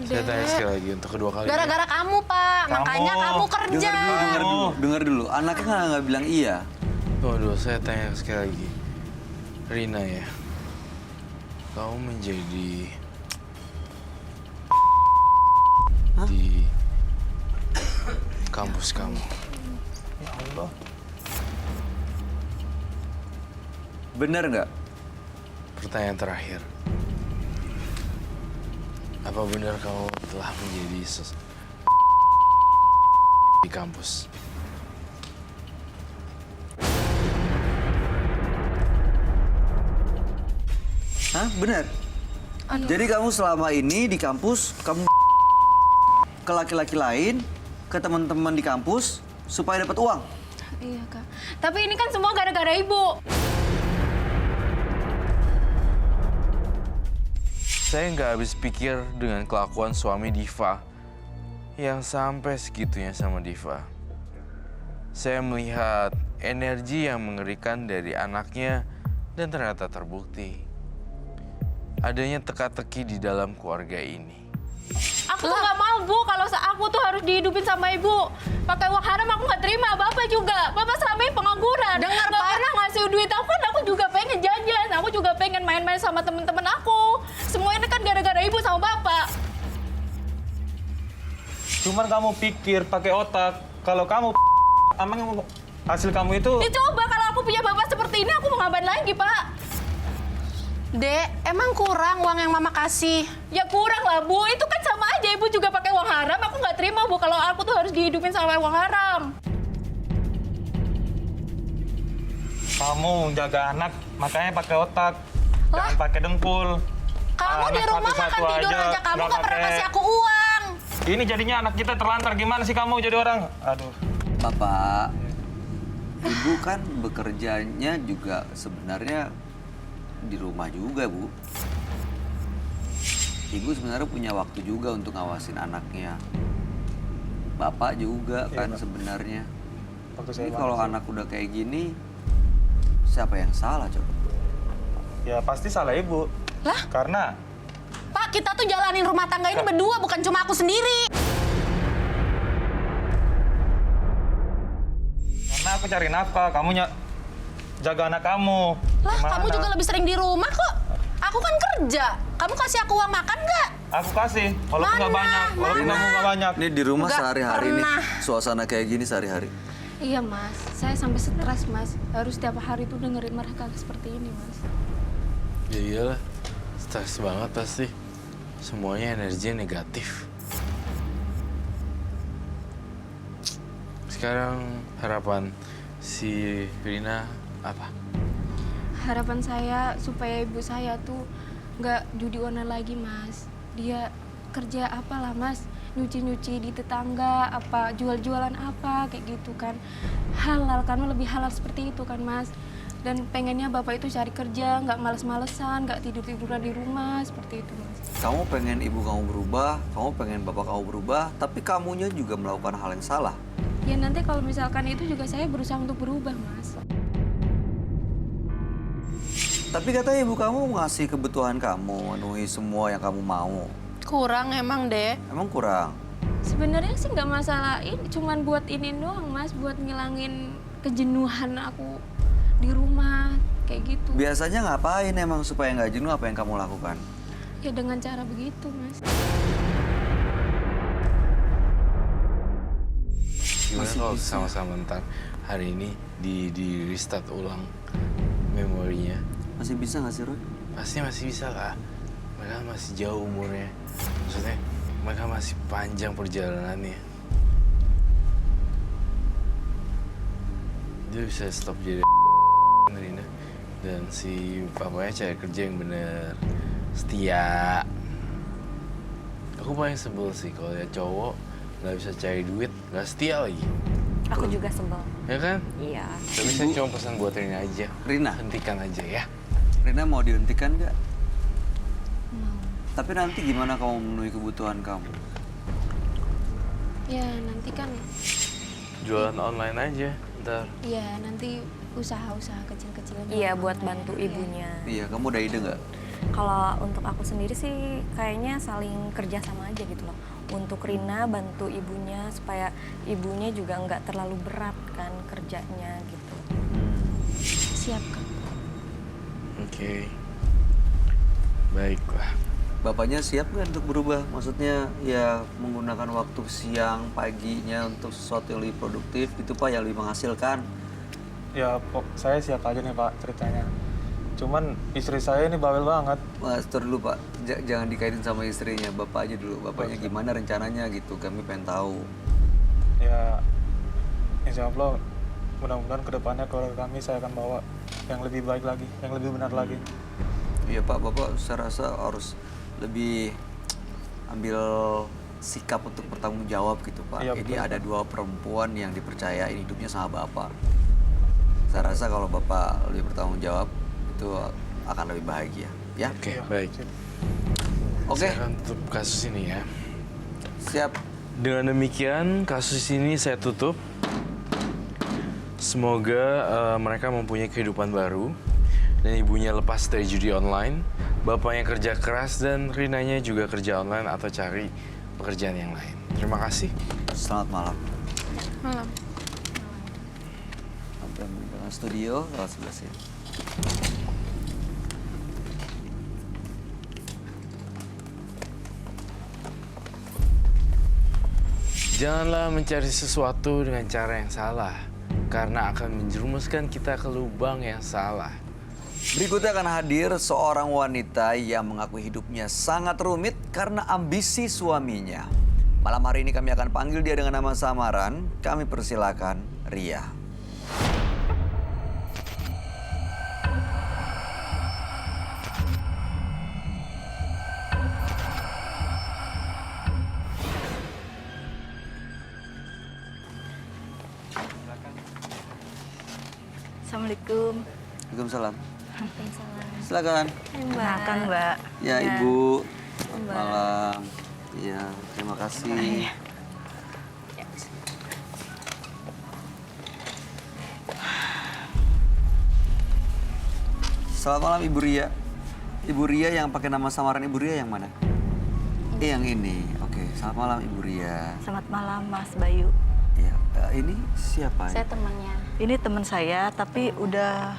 Saya tanya sekali lagi untuk kedua kalinya. gara-gara kamu Pak, makanya kamu kerja. Dengar dulu. Anaknya nggak bilang iya. Waduh, saya tanya sekali lagi. Rina ya, kamu menjadi di kampus kamu. Ya Allah. Bener nggak? Pertanyaan terakhir. Apa benar kamu telah menjadi di kampus? Hah? Bener? Jadi kamu selama ini di kampus, kamu ke laki-laki lain, ke teman-teman di kampus, supaya dapat uang? Iya, Kak. Tapi ini kan semua gara-gara ibu. Saya nggak habis pikir dengan kelakuan suami Diva yang sampai segitunya sama Diva. Saya melihat energi yang mengerikan dari anaknya dan ternyata terbukti adanya teka-teki di dalam keluarga ini. Aku tuh nggak mau Bu, kalau aku tuh harus dihidupin sama ibu. Pakai uang haram aku nggak terima. Bapak juga, Bapak selama ini pengangguran. Dengar Pak, pernah ngasih duit aku kan, aku juga pengen jajan. Aku juga pengen main-main sama temen-temen aku. Semua ini kan gara-gara ibu sama bapak. Cuman kamu pikir pakai otak. Kalau kamu emang hasil kamu itu. Ya coba kalau aku punya bapak seperti ini, aku mau ngapain lagi Pak? Dek, emang kurang uang yang mama kasih? Ya kurang lah Bu, itu kan sama aja ibu juga pakai uang haram. Aku nggak terima Bu kalau aku tuh harus dihidupin sama uang haram. Kamu jaga anak, makanya pakai otak. Jangan pakai dengkul. Kamu di rumah makan tidur aja, kamu nggak pernah kasih aku uang. Ini jadinya anak kita terlantar. Gimana sih kamu jadi orang? Aduh. Bapak, ibu kan bekerjanya juga sebenarnya di rumah juga, Bu. Ibu sebenarnya punya waktu juga untuk ngawasin anaknya. Bapak juga kan sebenarnya. Ini kalau anak udah kayak gini, siapa yang salah coba? Ya pasti salah ibu. Lah? Karena Pak, kita tuh jalanin rumah tangga ini berdua, bukan cuma aku sendiri. karena aku cari nafkah, kamu jaga anak kamu. Lah, Gimana? kamu juga lebih sering di rumah kok. Aku kan kerja. Kamu kasih aku uang makan nggak? Aku kasih, walaupun nggak banyak, walaupun kamu nggak banyak. Ini di rumah Nggak sehari-hari nih, pernah. suasana kayak gini sehari-hari. Iya, Mas. Saya sampai stres, Mas. Harus tiap hari tuh dengerin mereka seperti ini, Mas. Ya iyalah, stres banget pasti. Semuanya energinya negatif. Sekarang harapan si Rina apa? harapan saya supaya ibu saya tuh nggak judi online lagi, Mas. Dia kerja apalah, Mas, nyuci-nyuci di tetangga, apa jual-jualan apa kayak gitu kan. Halal kan, lebih halal seperti itu kan, Mas. Dan pengennya bapak itu cari kerja, nggak males-malesan, nggak tidur-tiduran di rumah, seperti itu, Mas. Kamu pengen ibu kamu berubah, kamu pengen bapak kamu berubah, tapi kamunya juga melakukan hal yang salah. Ya nanti kalau misalkan itu juga saya berusaha untuk berubah, Mas. Tapi katanya ibu kamu ngasih kebutuhan kamu, memenuhi semua yang kamu mau. Kurang emang deh. Emang kurang? Sebenarnya sih nggak masalah ini, cuman buat ini doang, Mas, buat ngilangin kejenuhan aku di rumah kayak gitu. Biasanya ngapain emang supaya nggak jenuh, apa yang kamu lakukan? Ya dengan cara begitu, Mas. Gimana Masih kalau bisa. sama-sama ntar hari ini di restart ulang memorinya? Masih bisa nggak sih, Roy? Pasti masih bisa lah. Mereka masih jauh umurnya. Maksudnya mereka masih panjang perjalanannya. Dia bisa stop jadi Rina. Dan si papanya cari kerja yang bener, setia. Aku paling sebel sih kalau lihat cowok nggak bisa cari duit, nggak setia lagi. Aku juga sebel. Ya kan? Iya. Tapi saya cuma pesan buat Rina aja. Rina? Hentikan aja ya. Rina mau dihentikan nggak? Mau. Tapi nanti gimana kamu memenuhi kebutuhan kamu? Ya nanti kan, Jualan online aja ntar. ya nanti usaha-usaha kecil-kecilan. Iya, buat bantu ibunya. Iya, kamu ada ide nggak? Kalau untuk aku sendiri sih kayaknya saling kerja sama aja gitu loh. Untuk Rina bantu ibunya supaya ibunya juga nggak terlalu berat kan kerjanya gitu. Siap, Kak. Oke. Baiklah. Bapaknya siap nggak untuk berubah? Maksudnya ya menggunakan waktu siang, paginya untuk sesuatu yang lebih produktif gitu Pak, yang lebih menghasilkan. Ya, saya siap aja nih Pak ceritanya. Cuman istri saya ini bawel banget. Mas, dulu Pak, jangan dikaitin sama istrinya, Bapak aja dulu. Bapaknya gimana rencananya gitu, kami pengen tahu. Ya, insya Allah mudah-mudahan kedepannya keluarga kami saya akan bawa yang lebih baik lagi, yang lebih benar lagi. Iya Pak, Bapak saya rasa harus lebih ambil sikap untuk bertanggung jawab gitu Pak. Iya, Ini betul, ada Pak. dua perempuan yang dipercaya hidupnya sama Bapak. Saya rasa kalau Bapak lebih bertanggung jawab, itu akan lebih bahagia. Ya? Oke, Iya, baik. sip. Oke, Saya akan tutup kasus ini ya. siap. Dengan demikian, kasus ini saya tutup. Semoga mereka mempunyai kehidupan baru dan ibunya lepas dari judi online, bapaknya kerja keras dan Rinanya juga kerja online atau cari pekerjaan yang lain. Terima kasih. Selamat malam. Malam. Sampai dengan studio lewat sebelah sini. Janganlah mencari sesuatu dengan cara yang salah, karena akan menjerumuskan kita ke lubang yang salah. Berikutnya akan hadir seorang wanita yang mengaku hidupnya sangat rumit karena ambisi suaminya. Malam hari ini kami akan panggil dia dengan nama samaran. Kami persilakan Ria. Assalamualaikum. Waalaikumsalam. Silakan. Makan, Mbak. Ya, Ibu. Malam. Iya, terima kasih. Selamat malam Ibu Ria. Ibu Ria yang pakai nama samaran Ibu Ria yang mana? Yang ini. Oke, selamat malam Ibu Ria. Selamat malam, Mas Bayu. Ya, ini siapa? Saya temannya. Ini teman saya, tapi udah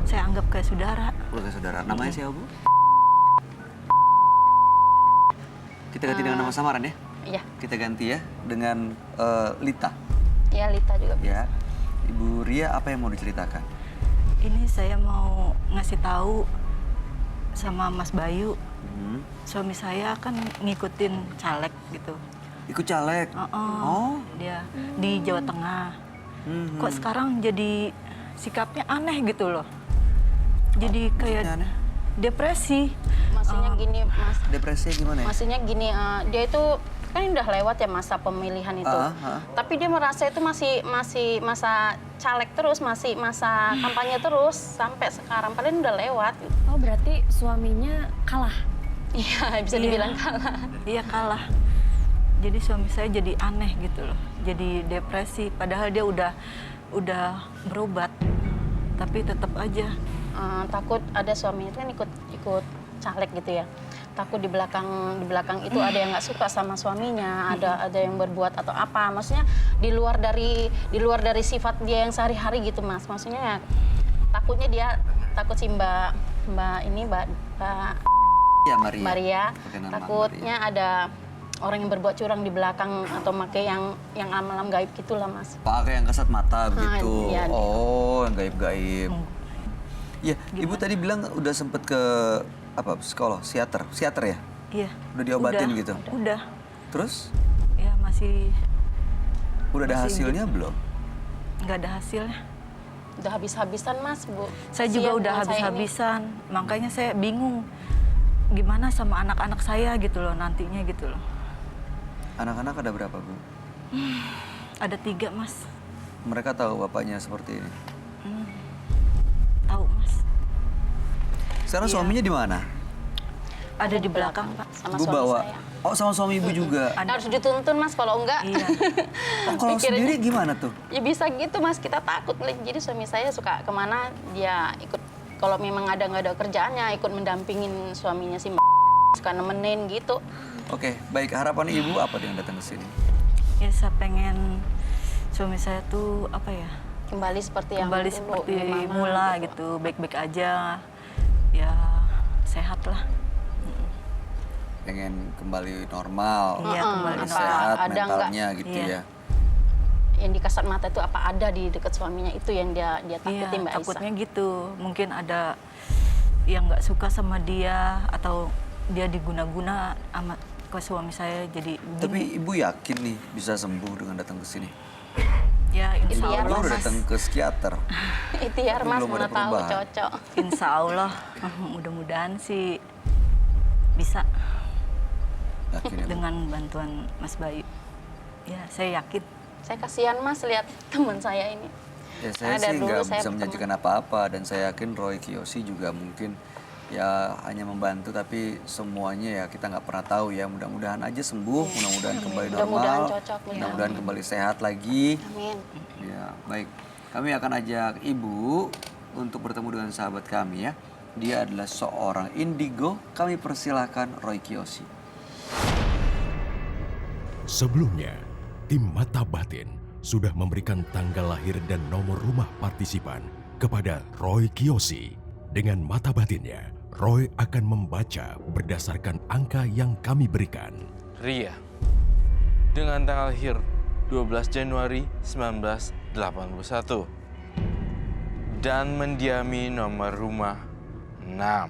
saya anggap kayak saudara. Keluarga saudara. Namanya siapa, Bu? Kita ganti dengan nama samaran ya? Iya. Kita ganti ya dengan Lita. Ya Lita juga. Ya. Ibu Ria, apa yang mau diceritakan? Ini saya mau ngasih tahu sama Mas Bayu. Suami saya kan ngikutin caleg gitu. Ikut caleg? Oh. Dia di Jawa Tengah. Kok sekarang jadi sikapnya aneh gitu loh. Jadi kayak Maksudnya aneh? depresi. Maksudnya gini, Mas. Depresinya gimana ya? Maksudnya gini, dia itu kan ini udah lewat ya masa pemilihan itu. Tapi dia merasa itu masih masa caleg terus, masih masa kampanye terus sampai sekarang. Padahal udah lewat. Oh, berarti suaminya kalah. Iya, bisa dibilang kalah. Iya, kalah. Jadi suami saya jadi aneh gitu loh. Jadi depresi padahal dia udah berobat. Tapi tetap aja Takut ada suami itu kan ikut caleg gitu ya. Takut di belakang itu ada yang nggak suka sama suaminya, ada yang berbuat atau apa. Maksudnya di luar dari sifat dia yang sehari-hari gitu, Mas. Maksudnya ya, takutnya dia takut si Mbak Ya, Maria. Maria, Pakai nama takutnya ada orang yang berbuat curang di belakang atau pakai yang alam-alam gaib gitulah, Mas. Pakai yang kasat mata begitu. iya, dia. Oh, yang gaib-gaib. Iya, Ibu tadi bilang udah sempet ke apa psikolog, psikiater ya? iya. Udah diobatin Udah, gitu? Udah. Terus? Ya masih Udah ada Masih hasilnya belum? nggak ada hasilnya. Udah habis-habisan, Mas, Bu. Saya juga Kasihan udah teman saya ini. habis-habisan. Makanya saya bingung gimana sama anak-anak saya gitu loh nantinya gitu loh. Anak-anak ada berapa, Bu? Ada 3, Mas. Mereka tahu bapaknya seperti ini. Tahu, Mas. Sekarang Iya. suaminya di mana? Ada di belakang, Pak. Sama Ibu suami bawa. saya. Oh, sama suami Ibu juga. Harus dituntun, Mas, kalau enggak. Iya. Oh, kalau Pikirannya- sendiri gimana tuh? Ya bisa gitu, Mas, kita takut. Jadi suami saya suka kemana dia ikut, kalau memang nggak ada kerjaannya ikut mendampingin suaminya si suka nemenin gitu. Oke, baik. Harapan Ibu apa dengan datang ke sini? Ya saya pengen suami saya tuh apa ya? Kembali seperti yang Kembali dulu, seperti gimana mula gitu. gitu, baik-baik aja. Ya sehat lah. Pengen kembali normal, Iya, kembali apa sehat ada nggak? mentalnya gitu Iya. ya. Yang di kasat mata itu apa ada di dekat suaminya itu yang dia takutin, Iya, Mbak Aisyah. takutnya gitu. Mungkin ada yang nggak suka sama dia atau dia diguna-guna sama ke suami saya jadi Tapi gini. Ibu yakin nih bisa sembuh dengan datang ke sini? Ya insya Ikhtiar, Allah, Ibu udah Mas. datang ke psikiater. Ikhtiar, Tapi Mas, belum ada mana tahu perubahan. cocok. Insya Allah, mudah-mudahan sih bisa Yakin ya, Bu? dengan bantuan Mas Bayu. Ya, saya yakin. Saya kasihan, Mas, lihat teman saya ini. Ya, saya Ada sih dulu nggak saya bisa menjanjikan apa-apa dan saya yakin Roy Kiyoshi juga mungkin ya hanya membantu tapi semuanya ya kita nggak pernah tahu ya. Mudah-mudahan aja sembuh, mudah-mudahan kembali Mudah-mudahan normal, cocok, ya. mudah-mudahan kembali sehat lagi. Amin. Ya, baik. Kami akan ajak Ibu untuk bertemu dengan sahabat kami ya. Dia adalah seorang indigo. Kami persilahkan Roy Kiyoshi. Sebelumnya, tim Mata Batin sudah memberikan tanggal lahir dan nomor rumah partisipan kepada Roy Kiyoshi. Dengan mata batinnya, Roy akan membaca berdasarkan angka yang kami berikan. Ria, dengan tanggal lahir 12 Januari 1981 dan mendiami nomor rumah 6.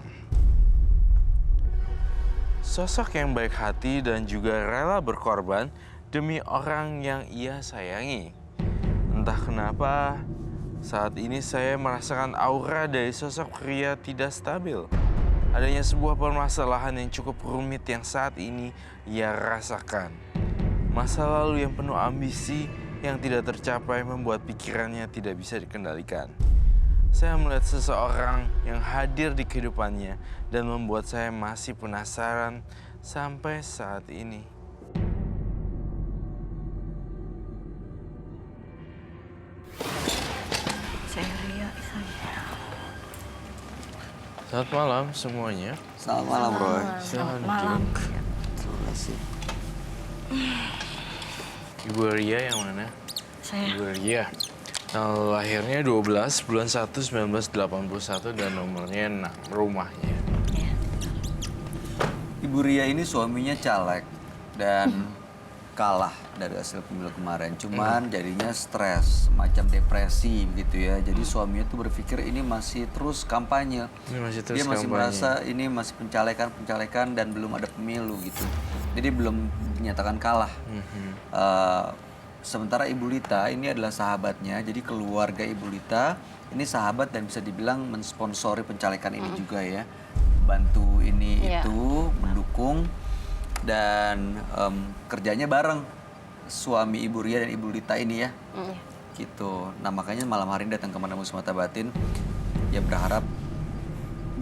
Sosok yang baik hati dan juga rela berkorban demi orang yang ia sayangi. Entah kenapa, saat ini saya merasakan aura dari sosok Ria tidak stabil. Adanya sebuah permasalahan yang cukup rumit yang saat ini ia rasakan. Masa lalu yang penuh ambisi yang tidak tercapai membuat pikirannya tidak bisa dikendalikan. Saya melihat seseorang yang hadir di kehidupannya dan membuat saya masih penasaran sampai saat ini. Saya Ria, saya. Selamat malam semuanya. Selamat malam, Roy. Silahkan Malam. duduk. Terima kasih. Ibu Ria yang mana? Saya. Ibu Ria. Tanggal lahirnya 12 bulan 1 1981 dan nomornya 6 rumahnya. Ya. Ibu Ria ini suaminya caleg dan kalah dari hasil pemilu kemarin. Cuman jadinya stres, semacam depresi gitu ya. Jadi suaminya tuh berpikir ini masih terus kampanye. Ini masih terus Dia masih kampanye. merasa ini masih pencalekan dan belum ada pemilu gitu. Jadi belum dinyatakan kalah. Sementara Ibu Lita ini adalah sahabatnya, jadi keluarga Ibu Lita ini sahabat dan bisa dibilang mensponsori pencalekan ini juga ya. Bantu ini itu, mendukung, dan kerjanya bareng suami Ibu Ria dan Ibu Lita ini ya. Gitu. Nah makanya malam hari ini datang ke Menembus Mata Batin, ya berharap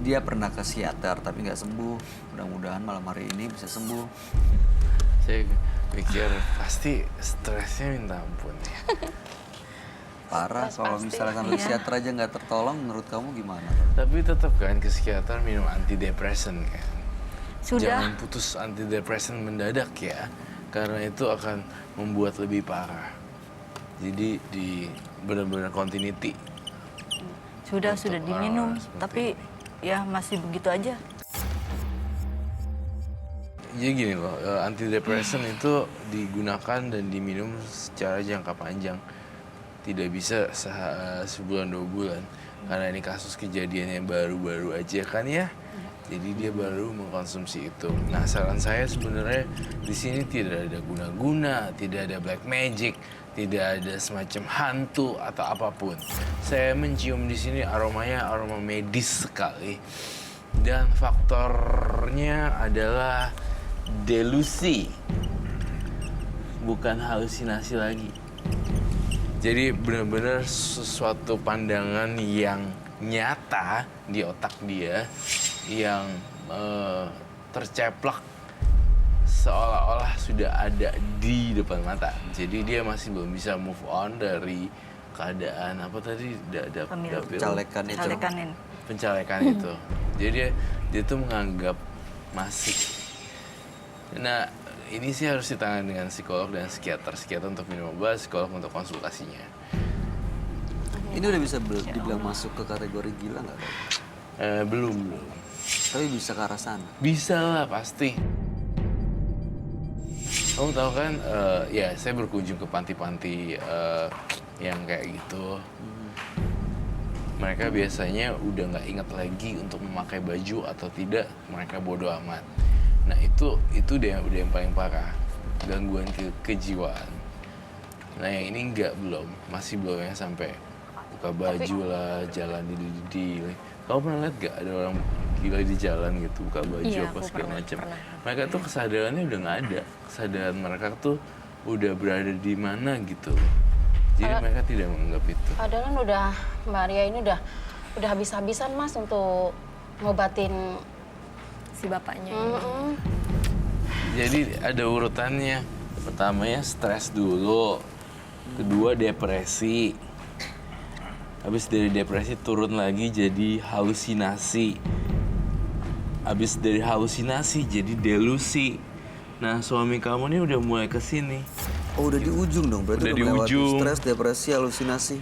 dia pernah ke psikiater tapi nggak sembuh. Mudah-mudahan malam hari ini bisa sembuh. Saya pikir pasti stresnya minta ampun ya. Parah kalau misalnya sampai psikiater aja nggak tertolong, menurut kamu gimana? Tapi tetap kan ke psikiater minum antidepresan kan. Sudah. Jangan putus antidepresan mendadak ya, karena itu akan membuat lebih parah. Jadi di benar-benar continuity. Sudah diminum, seperti tapi ya masih begitu aja. Jadi gini loh, antidepresan itu digunakan dan diminum secara jangka panjang. Tidak bisa sebulan 2 bulan. Karena ini kasus kejadian yang baru-baru aja kan ya. Jadi dia baru mengkonsumsi itu. Nah saran saya sebenarnya di sini tidak ada guna-guna, tidak ada black magic, tidak ada semacam hantu atau apapun. Saya mencium di sini aromanya aroma medis sekali. Dan faktornya adalah delusi, bukan halusinasi lagi. Jadi benar-benar sesuatu pandangan yang nyata di otak dia yang terceplak seolah-olah sudah ada di depan mata. Jadi dia masih belum bisa move on dari keadaan apa tadi pencalekan itu. Jadi dia tuh menganggap masih. Nah ini sih harus ditangani dengan psikolog dan psikiater untuk minum obat, psikolog untuk konsultasinya. Ini udah bisa dibilang masuk ke kategori gila nggak? Belum. Tapi bisa ke arah sana. Bisa lah pasti. Kamu tahu kan, ya saya berkunjung ke panti-panti yang kayak gitu. Mereka biasanya udah nggak ingat lagi untuk memakai baju atau tidak, mereka bodo amat. Nah itu udah yang paling parah, gangguan kejiwaan. Nah yang ini masih belum yang sampai buka baju lah, jalan di. Kamu pernah lihat gak ada orang gila di jalan gitu, buka baju apa segala macam? Mereka tuh kesadarannya udah nggak ada, kesadaran mereka tuh udah berada di mana gitu. Jadi mereka tidak menganggap itu. Padahal kan Mbak Ria ini udah habis-habisan Mas untuk ngobatin Si bapaknya. Jadi ada urutannya. Pertamanya stres dulu, kedua depresi. Habis dari depresi turun lagi jadi halusinasi. Habis dari halusinasi jadi delusi. Nah suami kamu nih udah mulai kesini. Oh udah di ujung dong, berarti udah di melewati ujung. Stres, depresi, halusinasi.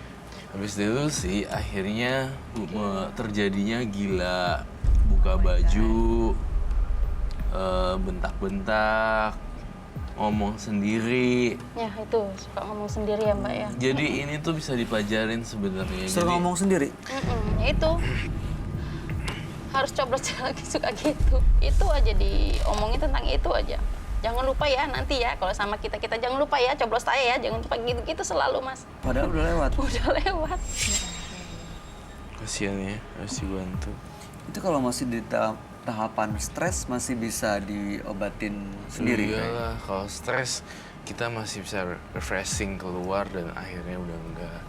Habis delusi akhirnya terjadinya gila, buka baju, bentak-bentak, ngomong sendiri. Ya itu suka ngomong sendiri ya Mbak ya. Jadi ini tuh bisa dipelajarin sebenarnya. Sering ngomong sendiri? Ya itu harus coblos lagi suka gitu. Itu aja diomongin tentang itu aja. Jangan lupa ya nanti ya kalau sama kita jangan lupa ya coblos saya ya, jangan lupa gitu selalu Mas. Padahal udah lewat. Udah lewat. Kasian ya, harus dibantu. Itu kalau masih di tahapan stres masih bisa diobatin sendiri. Iyalah, kalau stres kita masih bisa refreshing keluar dan akhirnya udah enggak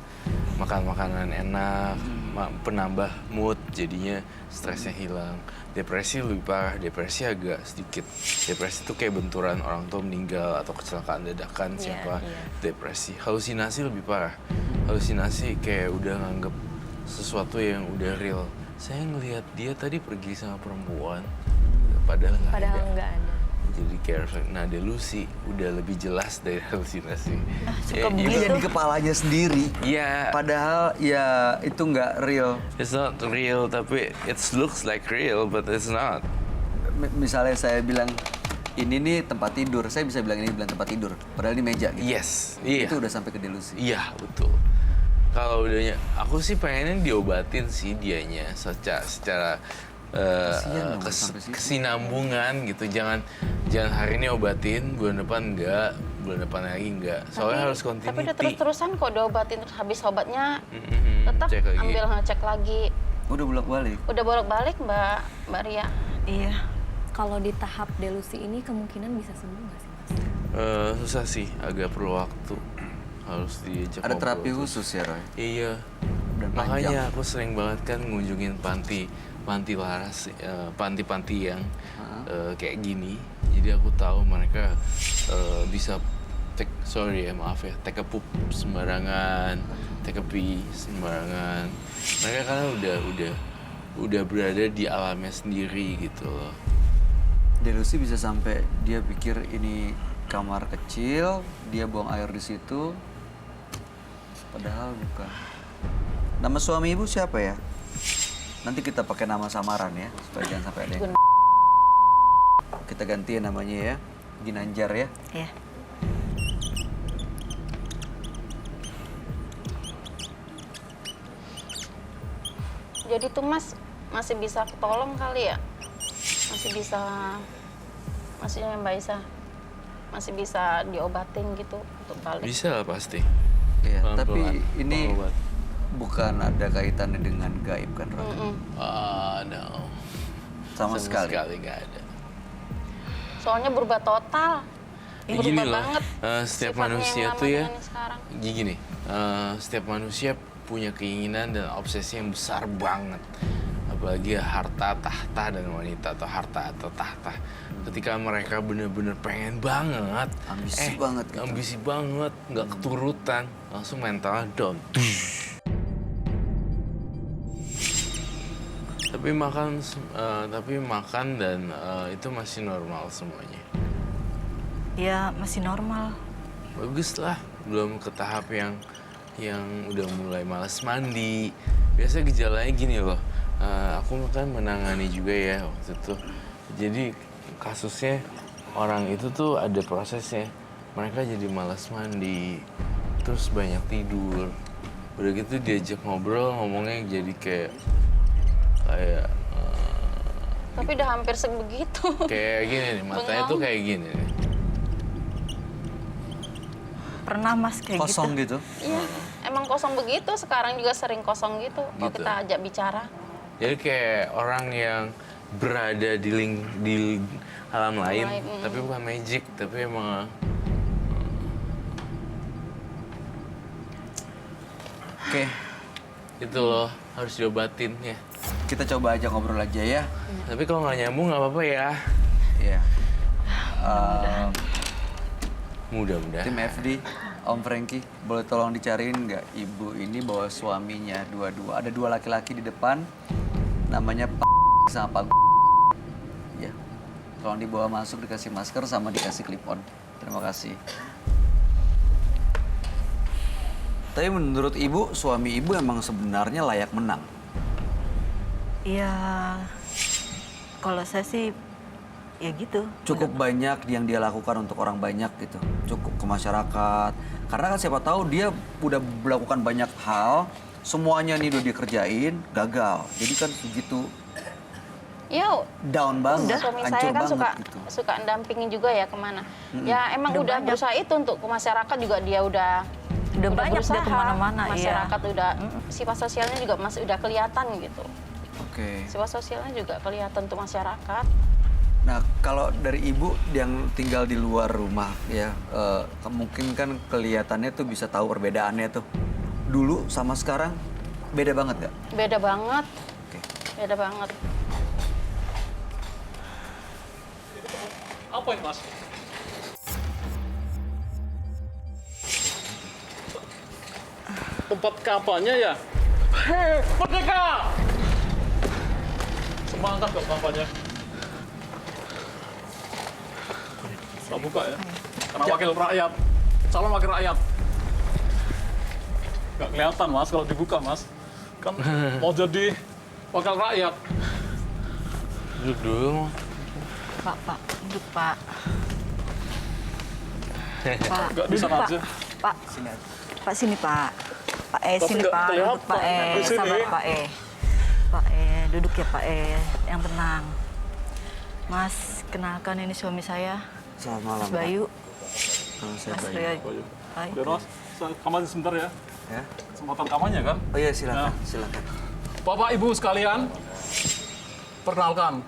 makan makanan enak, penambah mood, jadinya stresnya hilang. Depresi lebih parah, depresi agak sedikit. Depresi itu kayak benturan orang tua meninggal atau kecelakaan dadakan siapa. Depresi, halusinasi lebih parah. Halusinasi kayak udah nganggep sesuatu yang udah real. Saya ngelihat dia tadi pergi sama perempuan, padahal nggak ada. Jadi kayak, nah delusi udah lebih jelas dari halusinasi. Ini jadi kepalanya sendiri. Iya. Padahal ya itu nggak real. It's not real, tapi it looks like real, but it's not. Misalnya saya bilang ini nih tempat tidur, saya bisa bilang ini tempat tidur, padahal ini meja gitu. Yes, iya. Itu udah sampai ke delusi. Iya, betul. Kalau udahnya, aku sih pengennya diobatin sih dianya secara kesinambungan gitu. Jangan hari ini obatin, bulan depan enggak. bulan depan lagi enggak. Soalnya harus Tapi udah continuity. terus-terusan kok diobatin, terus habis obatnya tetap Cek lagi. ambil ngecek lagi. Udah bolak-balik. Udah bolak-balik Mbak Ria. Iya. Kalau di tahap delusi ini kemungkinan bisa sembuh nggak sih, Mas? Susah sih, agak perlu waktu. Harus diajak Ada ngobrol terapi terus. khusus ya, Roy? Iya. Dan Makanya panjang. aku sering banget kan ngunjungin panti laras, panti-panti yang kayak gini. Jadi aku tahu mereka bisa maaf ya, take a poop sembarangan, take a pee sembarangan. Mereka kan udah berada di alamnya sendiri gitu loh. Delusi bisa sampai dia pikir ini kamar kecil, dia buang air di situ, padahal bukan. Nama suami ibu siapa ya? Nanti kita pakai nama samaran ya, supaya jangan sampai ada yang... Kita gantiin namanya ya, Ginanjar ya. Iya. Jadi tuh Mas masih bisa ketolong kali ya? Maksudnya Mbak Isa masih bisa diobatin gitu untuk balik. Bisa lah pasti. Iya, Pelan-pelan, tapi ini pengobat. bukan ada kaitannya dengan gaib kan, Roy? No. Sama sekali. nggak ada. Soalnya berubah total. Ya gini Berubah loh, banget. setiap sifatnya manusia yang lama tuh ya, dengan yang sekarang. gini, setiap manusia punya keinginan dan obsesi yang besar banget. Apalagi harta, tahta, dan wanita, atau harta atau tahta. Ketika mereka bener-bener pengen banget, Ambisi banget gitu. ambisi banget, nggak keturutan, langsung mentalnya down. Tapi makan dan itu masih normal semuanya. Ya masih normal. Bagus lah, belum ke tahap yang udah mulai malas mandi. Biasa gejalanya gini loh, aku kan menangani juga ya waktu itu. Jadi kasusnya orang itu tuh ada prosesnya. Mereka jadi malas mandi, terus banyak tidur. Udah gitu diajak ngobrol, ngomongnya jadi kayak Tapi udah hampir sebegitu. kayak gini nih, matanya tuh kayak gini nih. Pernah Mas kayak Kosong gitu? gitu. Iya, emang kosong begitu. Sekarang juga sering kosong gitu. Kalau Gitu. kita ajak bicara. Jadi kayak orang yang berada di alam lain, tapi bukan magic, tapi emang Oke, itu loh, harus diobatin ya. kita coba aja ngobrol aja ya. Tapi kalau nggak nyambung nggak apa-apa ya. Iya. Mudah-mudahan. Tim FD, Om Franky, boleh tolong dicariin nggak ibu ini bawa suaminya dua-dua. Ada dua laki-laki di depan, namanya Pak sama Pak. Ya, tolong dibawa masuk, dikasih masker sama dikasih clip on. Terima kasih. Tapi menurut ibu, suami ibu emang sebenarnya layak menang. Iya. Kalau saya sih ya gitu. Cukup banyak yang dia lakukan untuk orang banyak gitu. Cukup ke masyarakat. Karena kan siapa tahu dia udah melakukan banyak hal, semuanya nih udah dikerjain, gagal. Jadi kan begitu Ya, down banget, suami hancur saya kan banget gitu. suka dampingin juga ya kemana. Ya emang udah berusaha itu untuk ke masyarakat juga dia udah banyak dia berusaha. kemana-mana, iya. Masyarakat udah sifat sosialnya juga masih udah kelihatan gitu. Oke. Sifat sosialnya juga kelihatan untuk masyarakat. Nah, kalau dari ibu yang tinggal di luar rumah ya, mungkin kan kelihatannya tuh bisa tahu perbedaannya tuh. Dulu sama sekarang beda banget gak? Beda banget. Oke. Beda banget. Apa ini, Mas? Tempat kampanye ya? Hei, Merdeka! Semangat kok kampanye. Tak buka ya? Karena wakil rakyat, calon wakil rakyat. Nggak kelihatan, Mas, kalau dibuka, Mas. Kan mau jadi wakil rakyat. Duduk dulu. Pak, duduk Pak. Pak, Nggak bisa duduk, Pak. aja. Pak, Pak sini Pak. Pak Tapi sini nggak Pak, kelihatan. duduk Pak Di sini. sabar Pak Pak duduk ya Pak yang tenang. Mas, kenalkan ini suami saya, Selamat malam, Mas Bayu. saya Mas Bayu. Rio. Hai. Mas, kamarnya sebentar ya. Ya. Kesempatan kamarnya kan. Oh iya, silakan, Ya. silakan. Bapak Ibu sekalian, perkenalkan.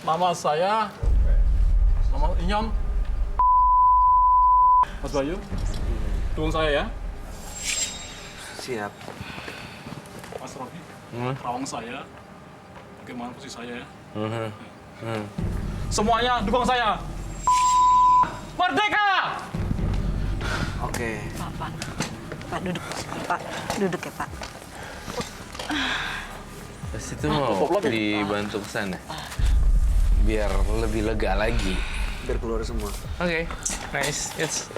Nama saya, nama Inyong. Mas Bayu, dukung saya ya. Siap. Mas Rocky, rawang saya. Bagaimana posisi saya ya. Semuanya dukung saya. Merdeka! Oke. Pak duduk. Pak duduk ya Pak. Pas itu mau dibantu ke sana. Biar lebih lega lagi. Biar keluar semua. Oke, nice.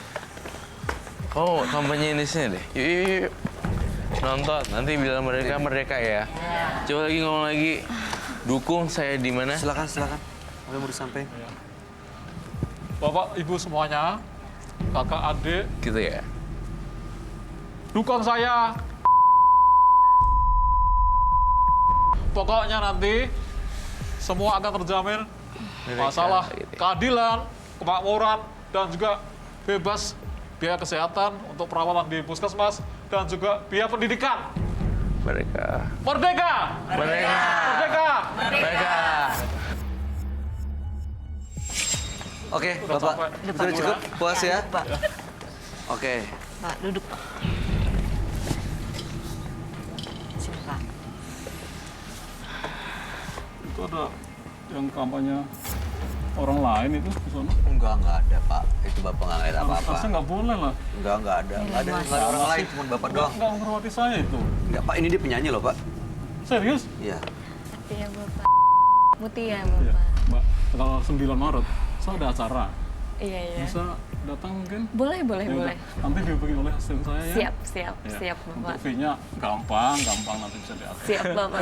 Oh, kampanye di sini deh. Yuk. Nonton, nanti bilang mereka merdeka ya. Coba lagi ngomong lagi. Dukung saya di mana? Silakan. Apa yang mau disampaikan? Bapak, Ibu semuanya, kakak, adik, Gitu ya. dukung saya. Pokoknya nanti semua akan terjamin masalah gitu ya. keadilan, kemakmuran, dan juga bebas biaya kesehatan untuk perawatan di puskesmas dan juga biaya pendidikan. Mereka. Merdeka! Merdeka! Merdeka! Mereka. Oke, Udah Bapak. sampai. Sudah cukup? Puas ya? Pak. Oke. Pak duduk Pak. Sini Pak. Itu ada yang kampanye orang lain itu di sana. Enggak ada, Pak. Itu Bapak nggak ngeliat apa-apa. Harusnya nggak boleh lah. Enggak ada. Nggak ada orang lain, cuma Bapak doang. Nggak menghormati saya itu. Enggak, Pak. Ini dia penyanyi loh, Pak. Serius? Iya. Iya Bapak. Mutia Iya, Bapak. Mbak. Tanggal 9 Maret, saya ada acara. Iya. Bisa datang mungkin? Boleh. Ya udah, nanti dihubungi oleh asisten saya ya. Siap Ya. Bapak. Untuk fee-nya gampang nanti bisa diatur. Siap Bapak.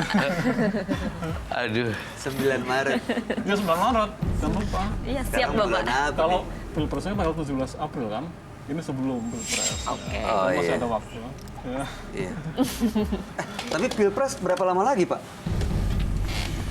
Aduh. 9 Maret. Ya 9 Maret, jangan lupa. Iya, siap Sekarang Bapak. bulan apa Kalau nih? Pilpresnya tanggal 17 April kan? Ini sebelum Pilpres. Oke. Ya. Oh, Masih iya. ada waktu. Ya. Iya. Tapi Pilpres berapa lama lagi, Pak?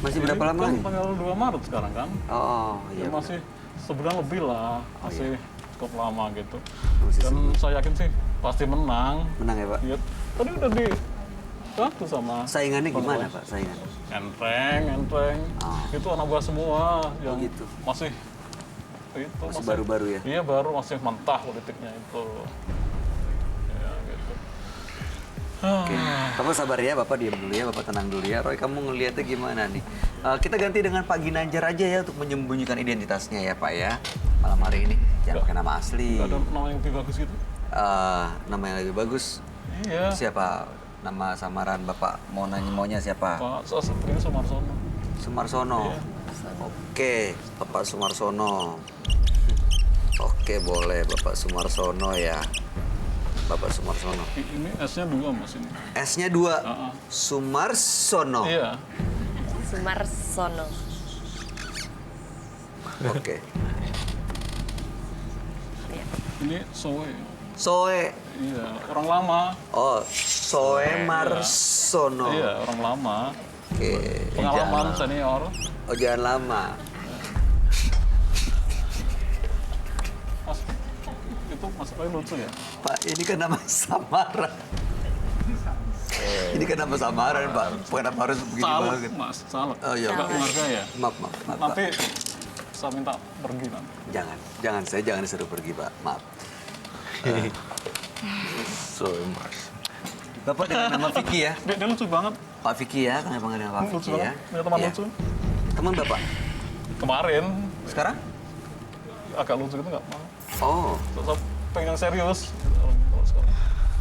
Masih berapa lama Kan lagi? tanggal 2 Maret sekarang kan? Oh, Ya, iya. masih sebulan lebih lah, masih cukup lama gitu. Masih Dan saya yakin sih pasti menang. Menang ya, Pak? Iya. Tadi udah dibantu sama Saingannya gimana, Pak? Pak? Saingan? Enteng. Oh. Itu anak buah semua yang gitu. masih itu Masih baru-baru ya? Iya, baru masih mentah politiknya itu. Ya, gitu. Oke. Bapak sabar ya, Bapak diam dulu ya, Bapak tenang dulu ya. Roy, kamu ngelihatnya gimana nih? Kita ganti dengan Pak Ginanjar aja ya untuk menyembunyikan identitasnya ya, Pak ya. Malam hari ini. Jangan pakai nama asli. Gak ada nama yang lebih bagus gitu? Nama yang lebih bagus. Iya. Siapa? Nama samaran Bapak maunya siapa? Pak ini Sumarsono. Sumarsono. Iya. Oke, Bapak Sumarsono. Oke, boleh Bapak Sumarsono ya. Bapak Sumarsono. Ini S-nya 2 Mas ini. S-nya 2. Heeh. Sumarsono. Iya. Sumarsono. Oke. Ini Soe. Soe. Iya, orang lama. Oh, Soe Marsono. Iya, orang lama. Oke. Pengalaman Jangan- senior. Oh, jangan lama. Mas, itu Mas Roy lucu ya? Pak, ini kan nama samaran. Ini kan nama samaran, Pak. Kenapa harus begini Salah, banget? Mas, salah. Oh, iya, Nggak Pak. menghargai ya? Maaf, Pak. Nanti saya minta pergi nanti. Jangan, saya jangan disuruh pergi, Pak. Maaf. Mars. Bapak dengan nama Vicky ya? Dia lucu banget. Pak Vicky ya, kan panggil nama Pak Lucu Vicky ya. banget. Punya teman Iya. lucu. Teman Bapak? Kemarin Sekarang? agak lucu gitu nggak mau. Oh. Saya pengen yang serius. Kalau sekarang.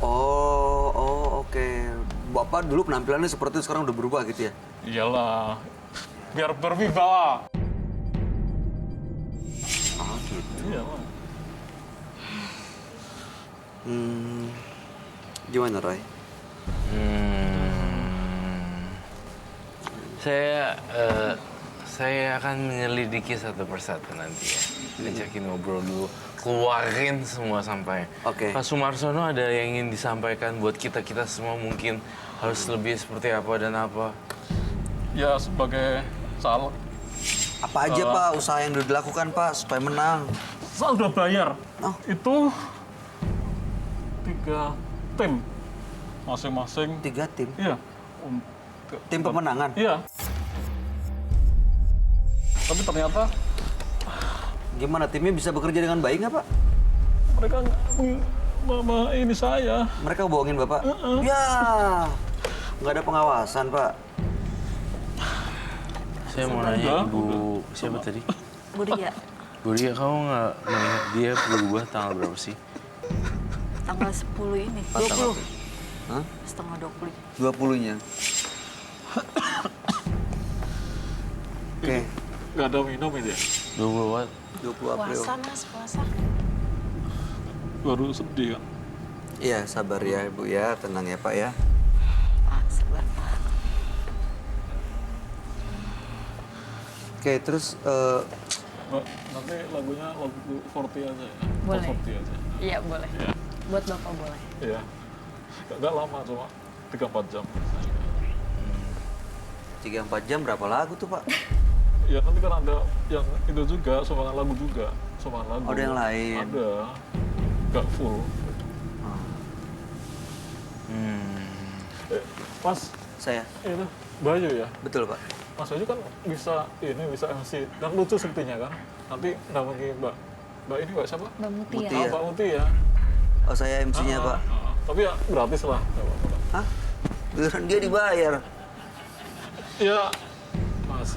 Oh, oke. Bapak dulu penampilannya seperti itu, sekarang udah berubah gitu ya? Iyalah, biar berwibawa. Oh, gitu. Iya, Pak. Gimana, Roy? Saya akan menyelidiki satu persatu nanti ya. Ajakin ngobrol dulu, keluarin semua sampai. Oke. Pak Sumarsono ada yang ingin disampaikan buat kita semua mungkin harus lebih seperti apa dan apa. Ya, sebagai caleg. Apa aja, Pak, usaha yang udah dilakukan, Pak, supaya menang? Saya udah bayar. Oh. Itu 3 tim. Masing-masing. 3 tim? Iya. Tim pemenangan? Iya. Tapi ternyata Gimana timnya bisa bekerja dengan baik nggak Pak? mereka ini saya. Mereka bohongin Bapak? Ya, nggak ada pengawasan Pak. Saya mau nanya Ibu siapa tadi? Bu Ria, Bu Ria, kamu nggak melihat dia berubah tanggal berapa sih? tanggal 10 ini. 20. Hah? Setengah 20. 20-nya. Oke, Nggak ada minum ini ya. 20 watt. 20 April. Puasa mas, puasa. Baru sedih kan. Iya, sabar ya Ibu ya, tenang ya Pak ya. Pak, sabar Pak. Oke, terus Mbak, nanti lagunya lagu 40 aja ya. Boleh. 40 aja. Iya boleh. Iya. Buat Bapak boleh. Iya. Nggak lama, cuma 3-4 jam. 3-4 jam berapa lagu tuh Pak? Ya nanti kan ada yang itu juga, sumbangan lagu juga. Sumbangan lagu. Oh, ada yang lain? Ada. Nggak full. Mas, Saya? itu Bayu ya? Betul Pak. Mas Bayu kan bisa MC. Dan lucu sepertinya kan. Nanti namanya Mbak ini Mbak siapa? Mbak Muti Muti ya. ya. Mbak Muti ya. Oh saya MC-nya Pak. Tapi ya gratis lah. Nggak apa-apa. Hah? Beneran dia dibayar? Ya, Mas.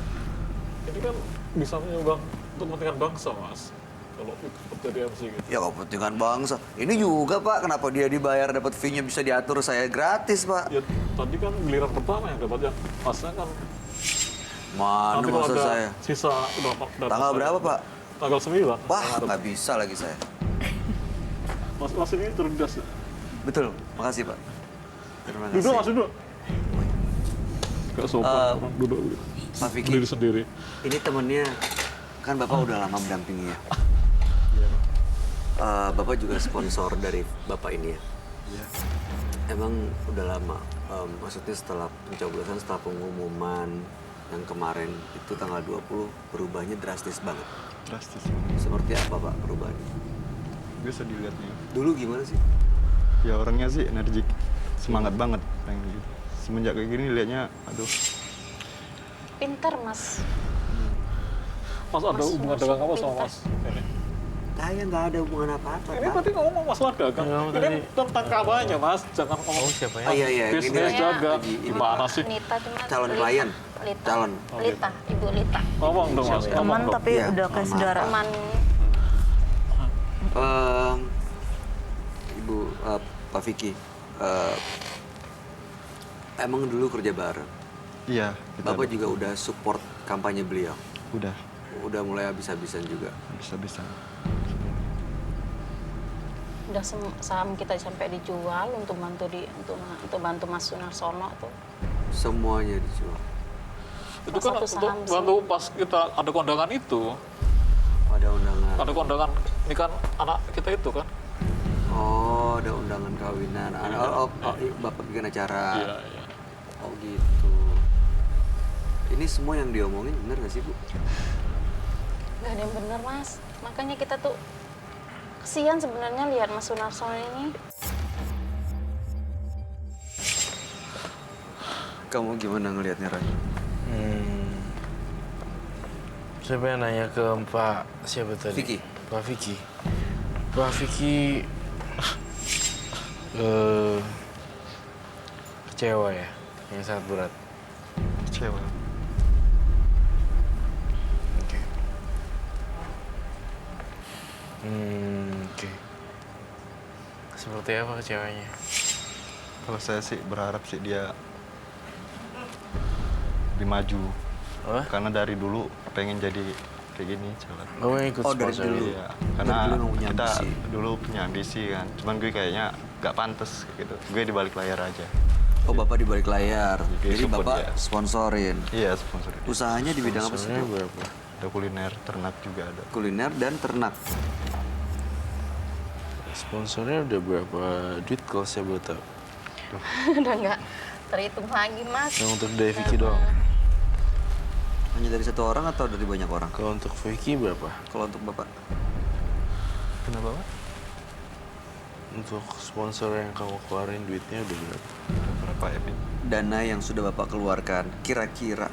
Ini kan bisa menyumbang untuk kepentingan bangsa, Mas. Kalau ikut jadi MC gitu. Ya kepentingan bangsa. Ini juga Pak, kenapa dia dibayar dapat fee-nya bisa diatur saya gratis Pak? Ya, tadi kan giliran pertama yang dapat yang Masnya kan Mana nanti kalau maksud ada saya? sisa udah Tanggal berapa Pak? Tanggal 9. Wah, nggak bisa lagi saya. Mas ini cerdas ya. Betul, makasih Pak. Terima kasih. Duduk Mas, duduk. Gak sopan orang duduk gitu. Pak Vicky, Berdiri sendiri. ini temennya, kan Bapak udah lama mendampingi ya? Bapak juga sponsor dari Bapak ini ya? Iya. Emang udah lama, maksudnya setelah pencoblosan, setelah pengumuman yang kemarin itu tanggal 20 berubahnya drastis banget. Drastis. Seperti apa Pak perubahannya? Bisa dilihatnya. Dulu gimana sih? Ya orangnya sih energik, semangat banget. Pengen gitu. Semenjak kayak gini liatnya, aduh. Pinter mas. Mas ada hubungan dagang apa sama Mas? Ini. Saya nggak ada hubungan apa-apa Ini Pak. tadi ngomong masalah dagang. Ini tentang kampanye Mas, jangan ngomong Siapa ya? Oh iya, iya. bisnis Ini dagang. ini Gimana sih? Nita cuma calon Lita. klien. Lita. Calon. Lita, Ibu Lita. Ngomong dong Mas, ngomong Teman dong. tapi Iya, udah kayak Mama. saudara. Teman Ibu Pak Vicky, emang dulu kerja bareng. Iya. Bapak juga udah support kampanye beliau. Udah, Udah mulai habis-habisan juga. bisa-bisa. udah saham kita sampai dijual untuk bantu Mas Sunarsono tuh. Semuanya dijual. Itu kan Satu saham untuk bantu pas kita ada kondangan itu. Ada undangan. Ada kondangan, ini kan anak kita itu kan. Oh, ada undangan kawinan. Bapak bikin acara. Iya, iya. Oh gitu. Ini semua yang diomongin bener gak sih Bu? Gak ada yang bener Mas. Makanya kita tuh kesian sebenarnya lihat Mas Sunarsono ini. Kamu gimana ngelihatnya Ray? Saya pengen nanya ke Pak siapa tadi? Vicky. Pak Vicky. Pak Vicky kecewa ya, yang sangat berat. Kecewa. Oke. Oke. Seperti apa kecewanya? Kalau saya sih berharap sih dia lebih maju. Apa? Karena dari dulu pengen jadi kayak gini jalan. Oh, yang ikut Oh, dari sponsor dulu. Iya, Dari karena dulu emang punya kita ambisi. dulu punya ambisi kan. Cuman gue kayaknya gak pantas kayak gitu. Gue di balik layar aja. Oh Bapak di balik layar. Oke, Jadi support Bapak dia. sponsorin. Iya, sponsor. Usahanya di bidang apa sih? Sponsornya Bu? berapa? Ada kuliner, ternak juga ada. Kuliner dan ternak. Sponsornya udah berapa duit kalau saya boleh tahu? Udah nggak terhitung lagi Mas. Yang untuk dari Vicky doang. Hanya dari satu orang atau dari banyak orang? Kalau untuk Vicky berapa? Kalau untuk Bapak? Kenapa, Pak? Untuk sponsor yang kamu keluarin duitnya udah berapa? Berapa ya, Bin? Dana yang sudah Bapak keluarkan, kira-kira.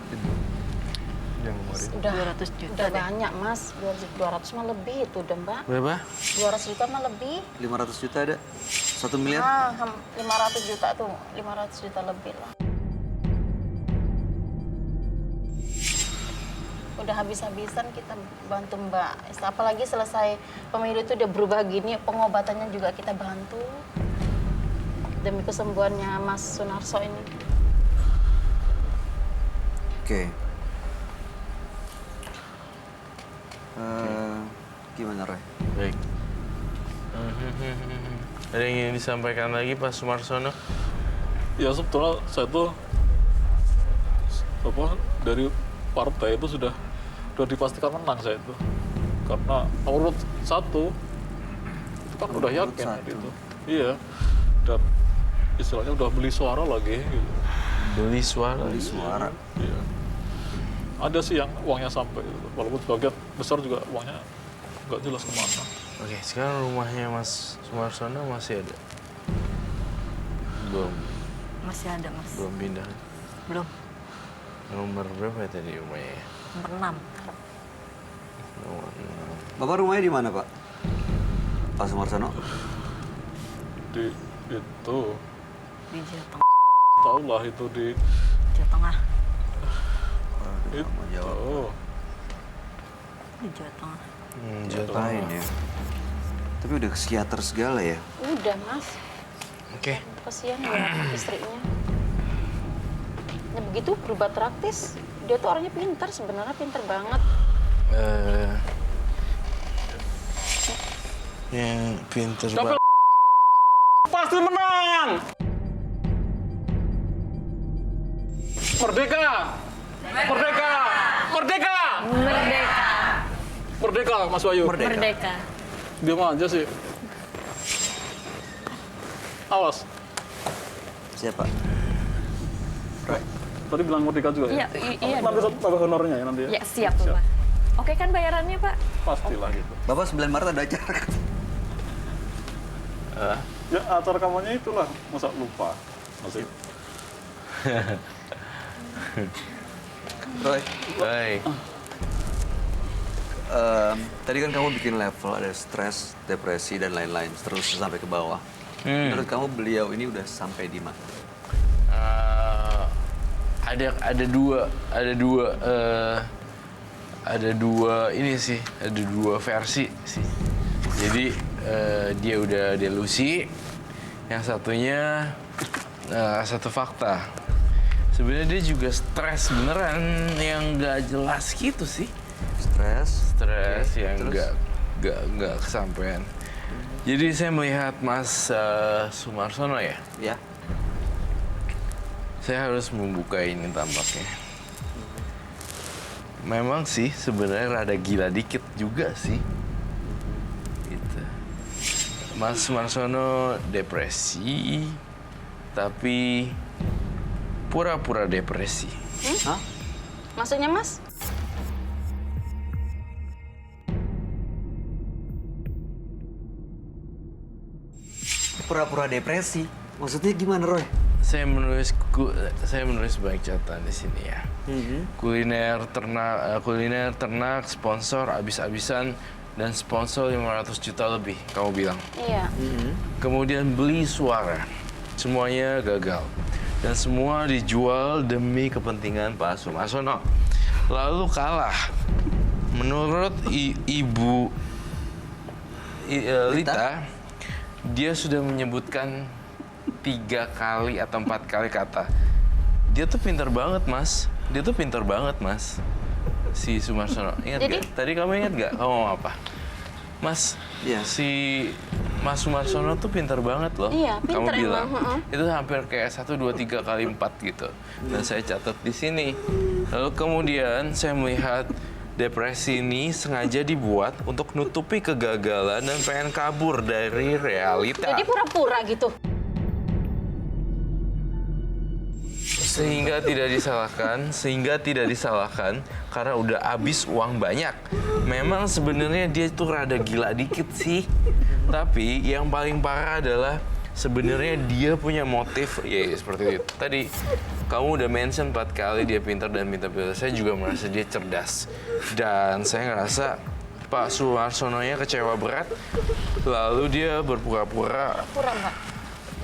Yang kemarin. Udah 200 juta udah deh. banyak, Mas. 200 mah lebih itu udah, Mbak. Berapa? 200 juta mah lebih. 500 juta ada? 1 miliar? Ah, 500 juta tuh. 500 juta lebih lah. Udah habis-habisan kita bantu Mbak. Apalagi selesai pemilu itu udah berubah gini, pengobatannya juga kita bantu. Demi kesembuhannya Mas Sunarso ini. Oke. Gimana, Roy? Baik. Ada yang ingin disampaikan lagi, Pak Sumarsono? Ya sebetulnya saya tuh dari partai itu sudah dipastikan menang saya itu. Karena nomor 1 itu kan udah yakin gitu. Iya. Dan istilahnya udah beli suara lagi gitu. Beli suara? Beli suara. Iya. Ada sih yang uangnya sampai gitu. Walaupun sebagian besar juga uangnya nggak jelas kemana. Oke, sekarang rumahnya Mas Sumarsono masih ada? Belum. Masih ada, Mas. Belum pindah? Belum. Nomor berapa ya tadi rumahnya? Nomor 6. Nomor 6. Bapak rumahnya di mana, Pak? Pak Sumarsono? Di itu Di Jawa Tengah. tahu lah itu di Jawa Tengah. Nggak mau jawab. oh Di Jawa Tengah. Ngapain ya? Tapi udah ke psikiater segala ya? Udah, Mas. Oke. Kasihan ya istrinya. Ya begitu berubah praktis. Dia tuh orangnya pintar, sebenarnya pintar banget. Yang pinter banget. pasti menang. Merdeka! Merdeka! Merdeka! Merdeka. Merdeka, Mas Bayu. Merdeka. Diam aja sih. Awas. Siapa? Roy. Tadi bilang merdeka juga ya? Iya Nanti dong. tambah honornya ya nanti ya? Ya, siap, Pak. Oke kan bayarannya, Pak? Pastilah gitu. Bapak 9 Maret ada acara. Ya acara kampanye itulah, masa lupa. Masih. Roy, Baik. tadi kan kamu bikin level ada stres, depresi dan lain-lain terus sampai ke bawah. Menurut kamu beliau ini udah sampai di mana? Ada dua ini sih, ada dua versi sih. Jadi dia udah delusi, yang satunya satu fakta. Sebenarnya dia juga stres beneran yang nggak jelas gitu sih. Stres Yang terus? nggak kesampaian. Jadi saya melihat Mas Sumarsono ya. Ya. Saya harus membuka ini tampaknya. Memang sih sebenarnya rada gila dikit juga sih. Gitu. Mas Sumarsono depresi, tapi pura-pura depresi. Hah? Maksudnya, Mas? Pura-pura depresi. Maksudnya gimana, Roy? Saya menulis banyak catatan di sini ya. Kuliner ternak, sponsor abis-abisan dan sponsor 500 juta lebih, kamu bilang. Iya. Kemudian beli suara, semuanya gagal. Dan semua dijual demi kepentingan Pak Sumarsono. Lalu kalah. Menurut Ibu Lita, dia sudah menyebutkan 3 kali atau 4 kali kata. Dia tuh pintar banget, Mas. Si Sumarsono. Ingat Jadi? gak? Tadi kamu ingat gak? Kamu mau apa? Mas, Iya. si Mas Sumarsono tuh pintar banget loh. Iya, pintar kamu bilang. emang, Itu hampir kayak 1, 2, 3 kali 4 gitu. Dan saya catat di sini. Lalu kemudian saya melihat depresi ini sengaja dibuat untuk nutupi kegagalan dan pengen kabur dari realita. Jadi pura-pura gitu. Sehingga tidak disalahkan karena udah habis uang banyak. Memang sebenarnya dia itu rada gila dikit sih. Tapi yang paling parah adalah sebenarnya dia punya motif ya seperti itu. Tadi kamu udah mention 4 kali dia pintar dan pintar-pintar. Saya juga merasa dia cerdas. Dan saya ngerasa Pak Sumarsono-nya kecewa berat. Lalu dia berpura-pura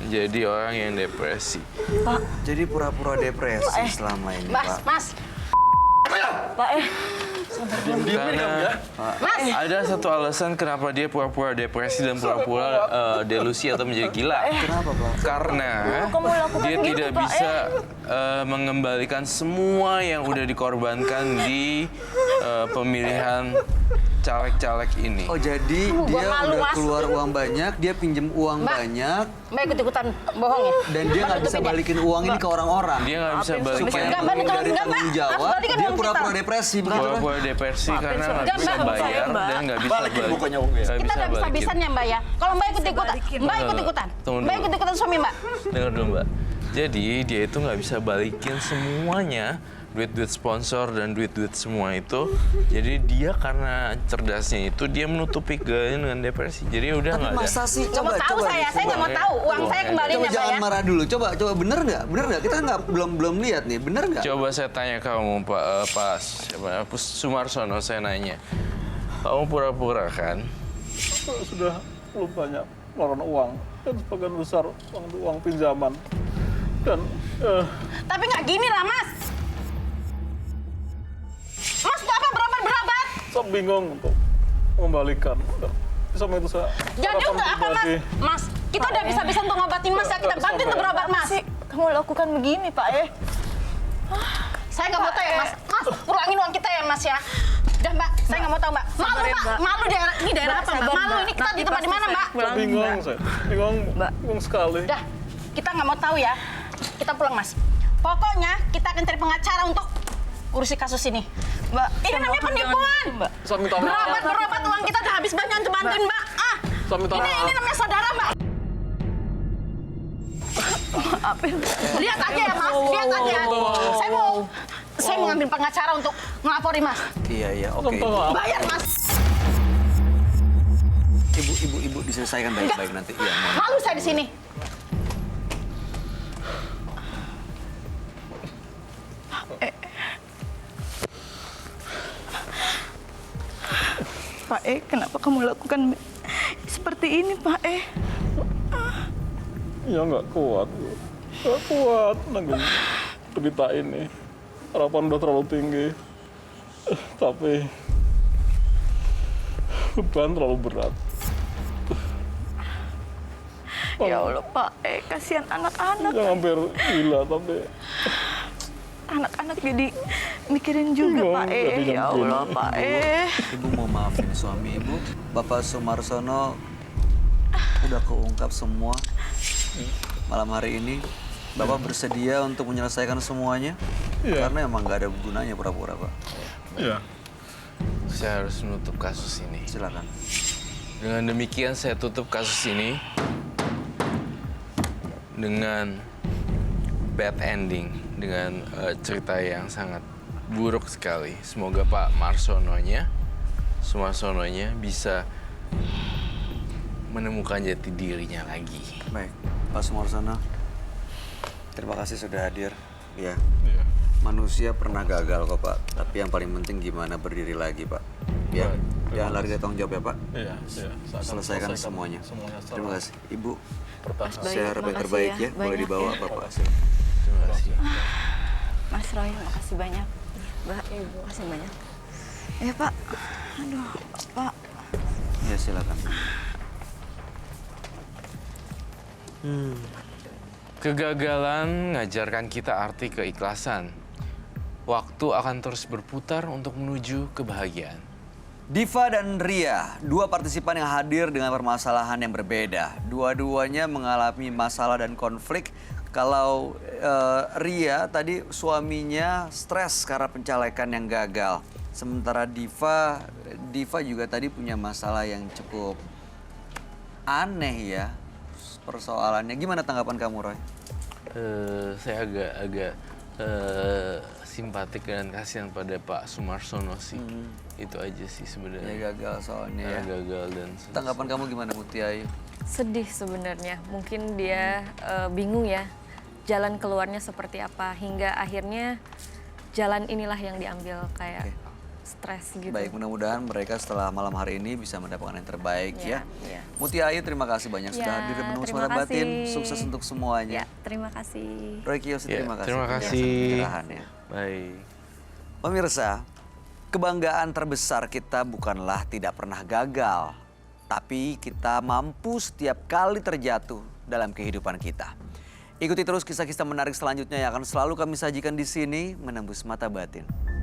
jadi orang yang depresi. Pak, jadi pura-pura depresi selama ini, Pak. Mas. Pak Karena ada satu alasan kenapa dia pura-pura depresi dan pura-pura delusi atau menjadi gila. Kenapa, Pak? Karena dia tidak bisa mengembalikan semua yang udah dikorbankan di pemilihan caleg-caleg ini. Oh, jadi dia malu, udah Mas. keluar uang banyak, dia pinjem uang banyak, Mbak ikut-ikutan bohong ya? dan dia nggak bisa balikin uang ini ke orang-orang. Dia nggak bisa balikin. Supaya Enggak, Mbak, dari enggak, tanggung Mbak. jawab, Harus balikin dia uang pura-pura kita. depresi, betul? Pura-pura depresi karena nggak Enggak, bisa Mbak. bayar dan nggak bisa Balikin balik. bukannya uangnya. Nggak Kita udah balikin. bisa-bisan ya Mbak ya? Kalau Mbak ikut-ikutan, Mbak ikut-ikutan. Tunggu Mbak dulu. ikut-ikutan suami Mbak. Dengar dulu Mbak. Jadi dia itu nggak bisa balikin semuanya, duit-duit sponsor dan duit-duit semua itu. Jadi dia karena cerdasnya itu dia menutupi gayanya dengan depresi. Jadi udah Tapi nggak ada. masa sih? Nggak mau tahu saya nggak mau tahu. Uang saya kembaliin Coba ya Mbak jangan ya. marah dulu. Coba bener nggak? Kita nggak belum lihat nih. Bener nggak? Coba saya tanya kamu Pak Sumarsono, saya nanya. Kamu pura-pura kan? Sudah belum banyak ngeluarin uang. Dan sebagian besar uang pinjaman. Dan Tapi nggak gini lah Mas. Mas tuh apa berobat-berobat? saya bingung untuk membalikan. Dan sama itu saya Jadi harapan untuk apa Mas? pribadi. Mas, kita udah bisa-bisa untuk ngobatin Mas ya. Kita bantu untuk berobat Mas. kamu lakukan begini Pak Saya nggak mau tahu ya Mas. Mas, pulangin uang kita ya Mas ya. Udah Mbak, saya nggak mau tahu Mbak. Malu Sabar ya, Mbak, Mbak. malu daerah ini daerah apa Mbak? Malu ini kita di tempat di mana Mbak? Saya bingung, saya bingung sekali. Udah, kita nggak mau tahu ya. Kita pulang Mas. Pokoknya kita akan cari pengacara untuk urusi kasus ini. Mbak, Ini namanya penipuan. Saya minta maaf. Berobat uang kita udah habis banyak untuk bantuin Mbak. Ah, Saya minta maaf. ini namanya saudara Mbak. Lihat aja ya Mas, lihat aja. Saya mau ngambil pengacara untuk ngelaporin Mas. Iya, oke. Minta maaf. Bayar Mas. Ibu diselesaikan baik-baik nanti. Iya, mohon. Malu saya di sini. Pak kenapa kamu lakukan seperti ini Pak Ya nggak kuat. Nggak kuat nanggung derita ini. Harapan udah terlalu tinggi. Tapi beban terlalu berat. Ya Allah Pak kasihan anak-anak. Yang hampir gila tapi Anak-anak jadi mikirin juga Pak jadi Ya nyamperin. Allah Pak Ibu mau maafin suami ibu. Bapak Sumarsono udah keungkap semua. Malam hari ini Bapak bersedia untuk menyelesaikan semuanya? Iya. Karena emang nggak ada gunanya pura-pura, Pak. Iya. Saya harus menutup kasus ini. Silakan. Dengan demikian saya tutup kasus ini dengan bad ending, dengan cerita yang sangat buruk sekali. Semoga Pak Sumarsono-nya bisa menemukan jati dirinya lagi. Baik, Pak Sumarsono. Terima kasih sudah hadir. Ya, Iya. manusia pernah gagal kok, Pak. Tapi yang paling penting gimana berdiri lagi, Pak. Ya, Baik, jangan lari dari tanggung jawab ya, Pak. Iya. Saya akan Selesaikan semuanya. semuanya secara Terima kasih. Ibu, bertahap. share makasih terbaik ya, ya. Boleh banyak dibawa, ya. Bapak. Terima kasih. Mas Roy, makasih banyak. Mbak, makasih banyak. Ya Pak, aduh Pak. Ya, silakan. Kegagalan mengajarkan kita arti keikhlasan. Waktu akan terus berputar untuk menuju kebahagiaan. Diva dan Ria, dua partisipan yang hadir dengan permasalahan yang berbeda. Dua-duanya mengalami masalah dan konflik. Kalau Ria tadi suaminya stres karena pencalekan yang gagal. Sementara Diva juga tadi punya masalah yang cukup aneh ya persoalannya. Gimana tanggapan kamu, Roy? Saya agak simpatik dan kasihan pada Pak Sumarsono sih. Itu aja sih sebenarnya. Ya gagal soalnya ya. Gagal dan Tanggapan kamu gimana Muti Ayu? Sedih sebenarnya. Mungkin dia bingung ya jalan keluarnya seperti apa hingga akhirnya jalan inilah yang diambil kayak stres gitu. Baik, mudah-mudahan mereka setelah malam hari ini bisa mendapatkan yang terbaik ya. Iya. Muti Ayu, terima kasih banyak sudah hadir di Menembus Mata Batin. Sukses untuk semuanya. Ya, terima kasih. Roy Kiyoshi, terima kasih. Terima atas kasih. pencerahannya. Baik. Pemirsa, kebanggaan terbesar kita bukanlah tidak pernah gagal, tapi kita mampu setiap kali terjatuh dalam kehidupan kita. Ikuti terus kisah-kisah menarik selanjutnya yang akan selalu kami sajikan di sini, Menembus Mata Batin.